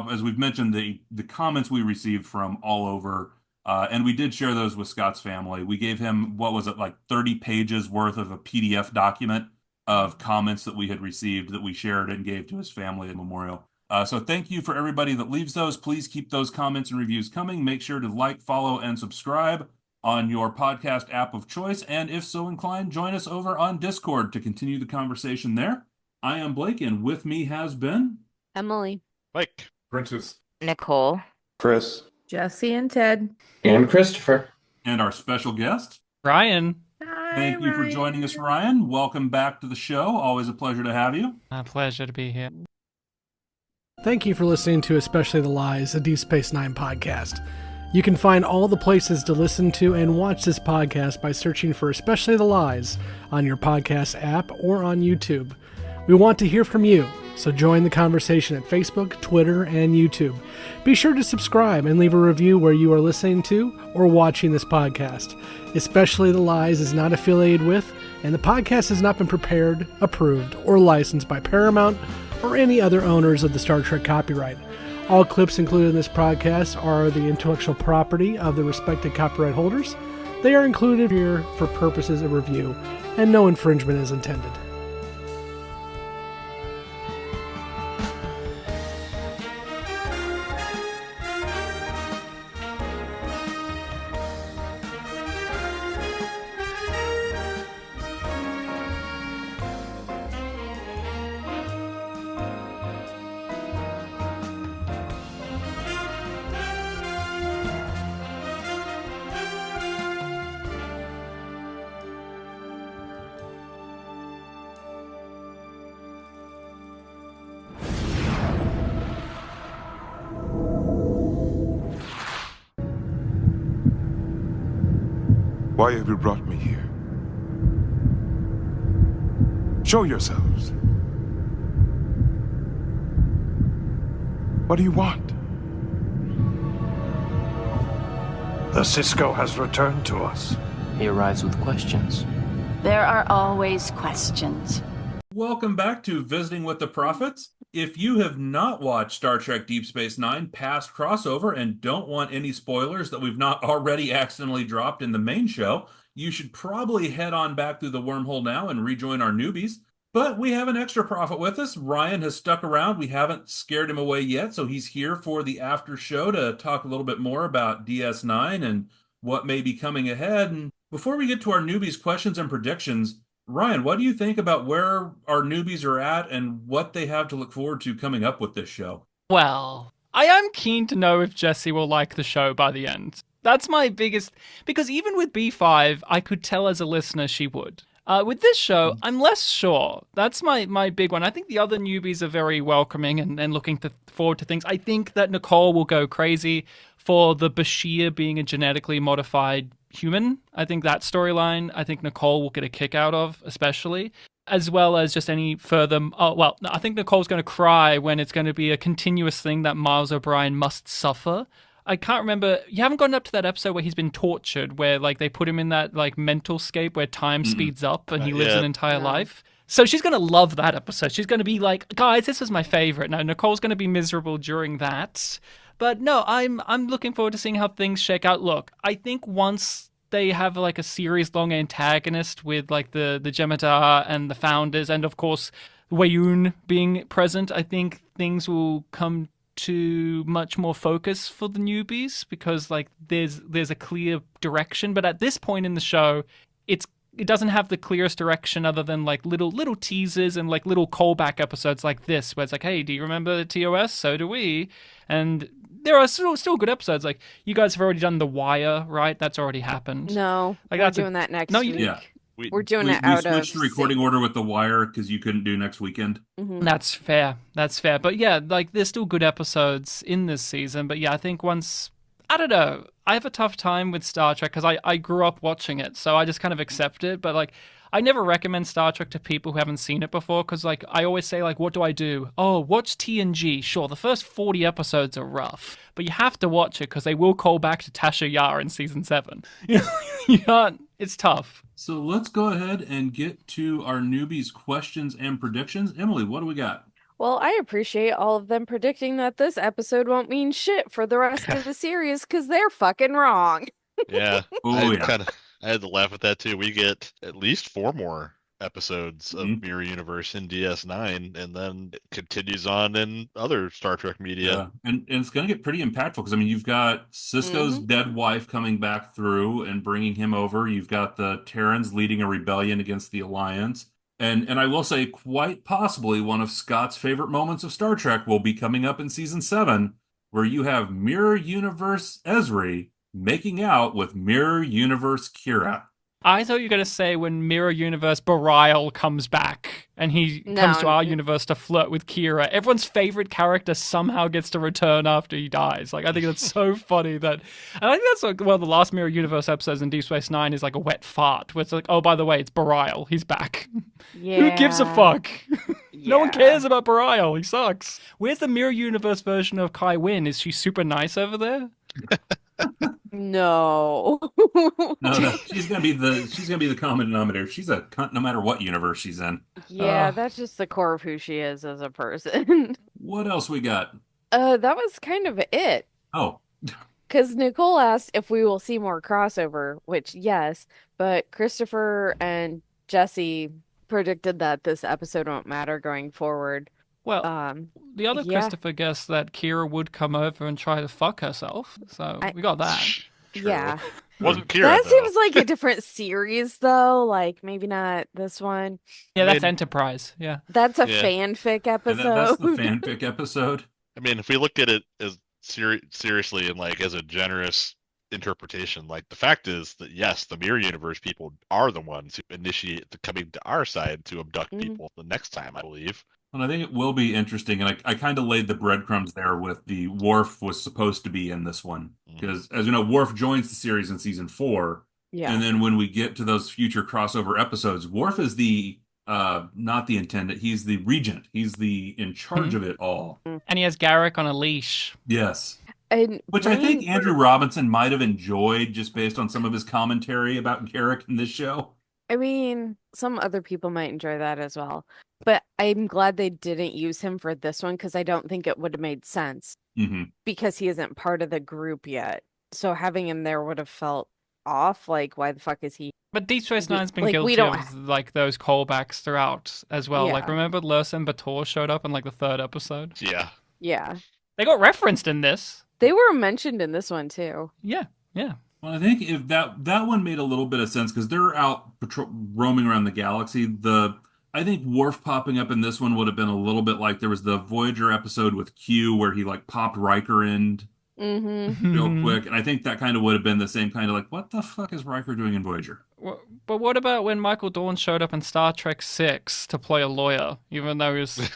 Speaker 6: As we've mentioned, the comments we received from all over, and we did share those with Scott's family. We gave him, 30 pages worth of a PDF document of comments that we had received that we shared and gave to his family at Memorial. So thank you for everybody that leaves those. Please keep those comments and reviews coming. Make sure to like, follow, and subscribe on your podcast app of choice. And if so inclined, join us over on Discord to continue the conversation there. I am Blake, and with me has been
Speaker 10: Emily.
Speaker 14: Mike.
Speaker 11: Prentice.
Speaker 9: Nicole.
Speaker 12: Chris.
Speaker 8: Jessi and Ted.
Speaker 13: And Christopher.
Speaker 6: And our special guest,
Speaker 7: Ryan.
Speaker 8: Hi,
Speaker 6: Thank you for joining us, Ryan. Welcome back to the show. Always a pleasure to have you.
Speaker 7: A pleasure to be here.
Speaker 15: Thank you for listening to Especially the Lies, a Deep Space Nine podcast. You can find all the places to listen to and watch this podcast by searching for Especially the Lies on your podcast app or on YouTube. We want to hear from you, so join the conversation at Facebook, Twitter, and YouTube. Be sure to subscribe and leave a review where you are listening to or watching this podcast. Especially the Lies is not affiliated with, and the podcast has not been prepared, approved, or licensed by Paramount or any other owners of the Star Trek copyright. All clips included in this podcast are the intellectual property of the respective copyright holders. They are included here for purposes of review, and no infringement is intended.
Speaker 1: Why have you brought me here? Show yourselves. What do you want?
Speaker 2: The Cisco has returned to us. He arrives with questions.
Speaker 4: There are always questions.
Speaker 6: Welcome back to Visiting with the Prophets. If you have not watched Star Trek Deep Space Nine past crossover and don't want any spoilers that we've not already accidentally dropped in the main show, you should probably head on back through the wormhole now and rejoin our newbies. But we have an extra prophet with us. Ryan has stuck around. We haven't scared him away yet, so he's here for the after show to talk a little bit more about DS9 and what may be coming ahead. And before we get to our newbies' questions and predictions, Ryan, what do you think about where our newbies are at and what they have to look forward to coming up with this show?
Speaker 7: Well, I am keen to know if Jessi will like the show by the end. That's my biggest... Because even with B5, I could tell as a listener she would. With this show, I'm less sure. That's my big one. I think the other newbies are very welcoming and looking forward to things. I think that Nicole will go crazy for the Bashir being a genetically modified human. I think that storyline, I think Nicole will get a kick out of, especially, as well as just any further... I think Nicole's going to cry when it's going to be a continuous thing that Miles O'Brien must suffer. I can't remember. You haven't gotten up to that episode where he's been tortured, where like they put him in that like mental scape where time speeds up and he lives an entire life. So she's going to love that episode. She's going to be like, guys, this was my favorite. Now Nicole's going to be miserable during that. But no, I'm looking forward to seeing how things shake out. Look, I think once they have like a series-long antagonist with like the Jemadar and the Founders, and of course Weyoun being present, I think things will come to much more focus for the newbies because like there's a clear direction. But at this point in the show, it doesn't have the clearest direction other than like little teasers and like little callback episodes like this, where it's like, hey, do you remember the TOS? So do we. And there are still good episodes. Like you guys have already done The Wire, right? That's already happened.
Speaker 10: No,
Speaker 7: like
Speaker 10: we're doing that next week.
Speaker 6: Yeah.
Speaker 10: We're doing it out of...
Speaker 6: We switched the recording order with The Wire because you couldn't do next weekend.
Speaker 10: Mm-hmm.
Speaker 7: That's fair. But yeah, like there's still good episodes in this season. But yeah, I think once... I don't know. I have a tough time with Star Trek because I grew up watching it. So I just kind of accept it. But like, I never recommend Star Trek to people who haven't seen it before because like I always say like, what do I do? Oh, watch TNG. Sure, the first 40 episodes are rough. But you have to watch it because they will call back to Tasha Yar in season 7. You can't... It's tough.
Speaker 6: So let's go ahead and get to our newbies' questions and predictions. Emily, what do we got?
Speaker 10: Well, I appreciate all of them predicting that this episode won't mean shit for the rest of the series because they're fucking wrong.
Speaker 14: Yeah.
Speaker 6: I
Speaker 14: had to laugh at that too. We get at least 4 more episodes of Mirror Universe in DS9, and then it continues on in other Star Trek media.
Speaker 6: Yeah. And it's going to get pretty impactful because, I mean, you've got Sisko's dead wife coming back through and bringing him over. You've got the Terrans leading a rebellion against the Alliance. And I will say, quite possibly, one of Scott's favorite moments of Star Trek will be coming up in season 7, where you have Mirror Universe Ezri making out with Mirror Universe Kira.
Speaker 7: I thought you were going to say when Mirror Universe Bareil comes back and he comes to our universe to flirt with Kira. Everyone's favorite character somehow gets to return after he dies. Like, I think that's so funny that... And I think that's like, well, the last Mirror Universe episodes in Deep Space Nine is like a wet fart, where it's like, oh, by the way, it's Bareil. He's back.
Speaker 10: Yeah.
Speaker 7: Who gives a fuck? No one cares about Bareil. He sucks. Where's the Mirror Universe version of Kai Wynn? Is she super nice over there?
Speaker 10: No.
Speaker 6: No, she's gonna be the common denominator. She's a cunt no matter what universe she's in.
Speaker 10: Yeah, that's just the core of who she is as a person.
Speaker 6: What else we got?
Speaker 10: That was kind of it.
Speaker 6: Oh.
Speaker 10: Because Nicole asked if we will see more crossover, which yes, but Christopher and Jessi predicted that this episode won't matter going forward.
Speaker 7: Well, the other Christopher guessed that Kira would come over and try to fuck herself, so we got that.
Speaker 10: Yeah.
Speaker 14: Wasn't Kira,
Speaker 10: that
Speaker 14: though.
Speaker 10: seems like a different series, though. Like, maybe not this one.
Speaker 7: Yeah, that's Enterprise. Yeah.
Speaker 10: That's a fanfic episode.
Speaker 6: That's the fanfic episode.
Speaker 14: I mean, if we look at it as seriously and like as a generous interpretation, like the fact is that yes, the Mirror Universe people are the ones who initiate the coming to our side to abduct people the next time, I believe.
Speaker 6: And I think it will be interesting, and I kind of laid the breadcrumbs there with the Worf was supposed to be in this one. Because, as you know, Worf joins the series in season 4.
Speaker 10: Yeah.
Speaker 6: And then when we get to those future crossover episodes, Worf is the, not the intendant, he's the regent. He's the in charge of it all.
Speaker 7: And he has Garrick on a leash.
Speaker 6: Yes.
Speaker 10: And
Speaker 6: which I think Andrew Robinson might have enjoyed just based on some of his commentary about Garrick in this show.
Speaker 10: I mean, some other people might enjoy that as well. But I'm glad they didn't use him for this one because I don't think it would have made sense because he isn't part of the group yet. So having him there would have felt off. Like, why the fuck is he?
Speaker 7: But Deep Space Nine's been guilty of like those callbacks throughout as well.
Speaker 10: Yeah.
Speaker 7: Like, remember Lursen Bator showed up in like the 3rd episode?
Speaker 14: Yeah.
Speaker 10: Yeah.
Speaker 7: They got referenced in this.
Speaker 10: They were mentioned in this one too.
Speaker 7: Yeah. Yeah.
Speaker 6: Well, I think if that one made a little bit of sense because they're out roaming around the galaxy. I think Worf popping up in this one would have been a little bit like there was the Voyager episode with Q where he like popped Riker in real quick, and I think that kind of would have been the same kind of like, what the fuck is Riker doing in Voyager?
Speaker 7: But what about when Michael Dorn showed up in Star Trek 6 to play a lawyer, even though he was,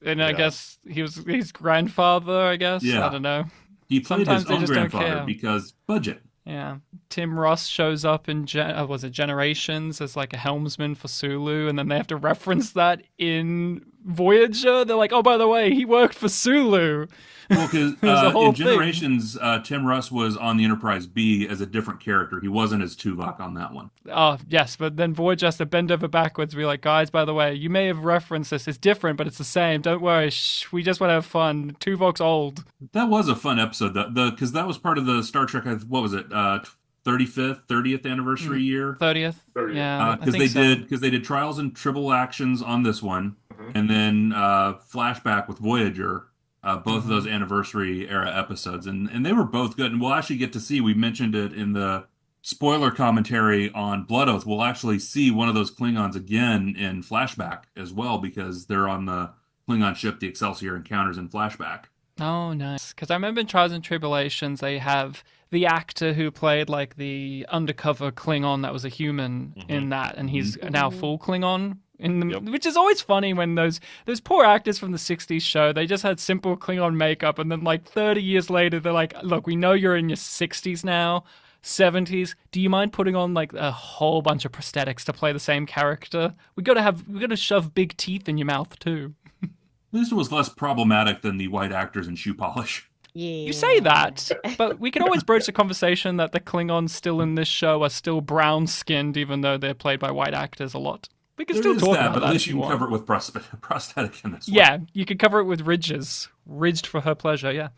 Speaker 7: and I guess he was his grandfather, I guess?
Speaker 6: Yeah.
Speaker 7: I don't know.
Speaker 6: He played
Speaker 7: Sometimes
Speaker 6: his
Speaker 7: they
Speaker 6: own
Speaker 7: just don't
Speaker 6: grandfather
Speaker 7: care.
Speaker 6: because budget.
Speaker 7: Yeah. Tim Russ shows up in Generations as like a helmsman for Sulu, and then they have to reference that in Voyager. They're like, oh, by the way, he worked for Sulu.
Speaker 6: Well, because in Generations, Tim Russ was on the Enterprise B as a different character. He wasn't as Tuvok on that one.
Speaker 7: Oh, yes, but then Voyager has to bend over backwards and be like, guys, by the way, you may have referenced this. It's different, but it's the same. Don't worry. Shh, we just want to have fun. Tuvok's old.
Speaker 6: That was a fun episode, because that was part of the Star Trek, what was it, 30th anniversary year?
Speaker 7: 30th. Yeah.
Speaker 6: Because they did Trials and Tribble Actions on this one, and then Flashback with Voyager. Both of those anniversary era episodes, and they were both good. And we'll actually get to see, we mentioned it in the spoiler commentary on Blood Oath, we'll actually see one of those Klingons again in Flashback as well, because they're on the Klingon ship, the Excelsior encounters in Flashback.
Speaker 7: Oh, nice. Because I remember in Trials and Tribulations, they have the actor who played like the undercover Klingon that was a human in that, and he's now full Klingon. Which is always funny when those poor actors from the 60s show, they just had simple Klingon makeup, and then like 30 years later, they're like, look, we know you're in your 60s now, 70s. Do you mind putting on like a whole bunch of prosthetics to play the same character? We gotta shove big teeth in your mouth too.
Speaker 6: At least it was less problematic than the white actors in shoe polish.
Speaker 10: Yeah.
Speaker 7: You say that, but we can always broach the conversation that the Klingons still in this show are still brown-skinned, even though they're played by white actors a lot. We can still talk about that.
Speaker 6: But at least you can cover it with prosthetic in this one.
Speaker 7: Yeah, you can cover it with ridges. Ridged for her pleasure, yeah.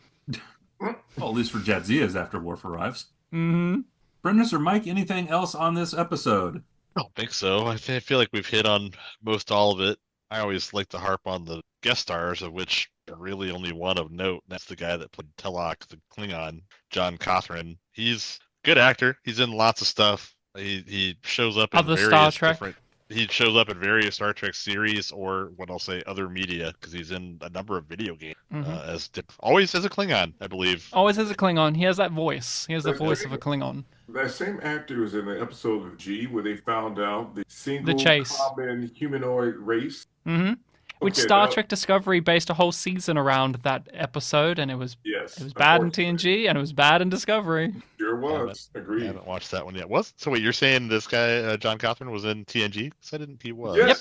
Speaker 6: Well, at least for Jadzia's after Worf arrives. Prentice or Mike, anything else on this episode?
Speaker 14: I don't think so. I feel like we've hit on most all of it. I always like to harp on the guest stars, of which are really only one of note. That's the guy that played Telok, the Klingon, John Cothran. He's a good actor. He's in lots of stuff. He shows up in
Speaker 7: Other
Speaker 14: various
Speaker 7: Star Trek.
Speaker 14: different. He shows up in various Star Trek series, or what I'll say, other media, because he's in a number of video games. Always as a Klingon, I believe.
Speaker 7: Always as a Klingon. He has that voice. He has the voice of a Klingon.
Speaker 11: That same actor was in the episode of G where they found out the single
Speaker 7: Chase.
Speaker 11: common humanoid race.
Speaker 7: Mm-hmm. Which Star Trek Discovery based a whole season around that episode, and it was bad in TNG and it was bad in Discovery.
Speaker 11: Sure was. Agreed.
Speaker 14: I haven't watched that one yet. So wait, you're saying this guy John Kaufman was in TNG? Because I didn't. He was.
Speaker 11: Yes.
Speaker 7: Yep.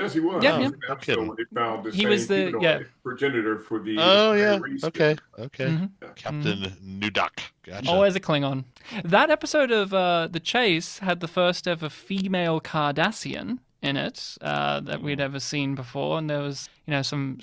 Speaker 11: Yes, he was.
Speaker 7: Yep,
Speaker 11: He
Speaker 7: yep.
Speaker 11: was in the episode where they found the
Speaker 7: He
Speaker 11: same
Speaker 7: was the
Speaker 11: progenitor for the.
Speaker 14: Oh yeah.
Speaker 11: race.
Speaker 14: Okay.
Speaker 7: Mhm.
Speaker 14: Captain Nudak. Gotcha.
Speaker 7: Always a Klingon. That episode of The Chase had the first ever female Cardassian in it that we'd ever seen before, and there was some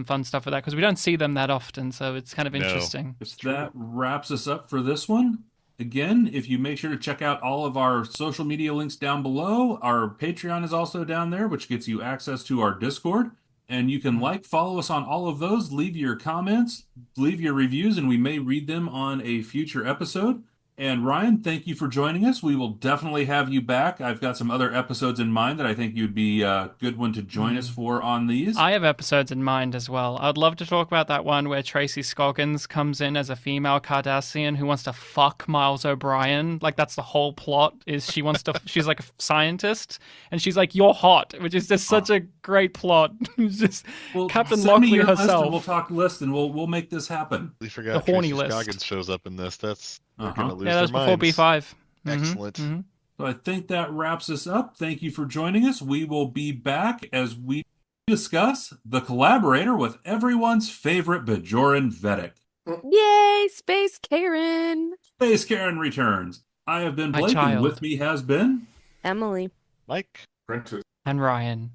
Speaker 7: fun stuff with that because we don't see them that often, so it's kind of interesting.
Speaker 6: That wraps us up for this one. Again, if you make sure to check out all of our social media links down below, our Patreon is also down there, which gets you access to our Discord. And you can follow us on all of those, leave your comments, leave your reviews, and we may read them on a future episode. And Ryan, thank you for joining us. We will definitely have you back. I've got some other episodes in mind that I think you'd be a good one to join us for on these.
Speaker 7: I have episodes in mind as well. I'd love to talk about that one where Tracy Scoggins comes in as a female Cardassian who wants to fuck Miles O'Brien. Like, that's the whole plot, is she wants to, she's like a scientist, and she's like, you're hot, which is just such a great plot. It's just Captain Lockley herself.
Speaker 6: We'll talk list and we'll make this happen.
Speaker 14: We forgot
Speaker 7: The horny
Speaker 14: Tracy
Speaker 7: list.
Speaker 14: Scoggins shows up in this. That's they're gonna lose
Speaker 7: that was
Speaker 14: their
Speaker 7: before
Speaker 14: minds.
Speaker 7: B5.
Speaker 14: Excellent.
Speaker 6: So I think that wraps us up. Thank you for joining us. We will be back as we discuss The Collaborator with everyone's favorite Bajoran Vedic.
Speaker 10: Yay, Space Karen.
Speaker 6: Space Karen returns. I have been
Speaker 7: My
Speaker 6: Blake, and
Speaker 7: child.
Speaker 6: with me has been
Speaker 10: Emily.
Speaker 14: Mike.
Speaker 11: Prentice.
Speaker 7: And Ryan.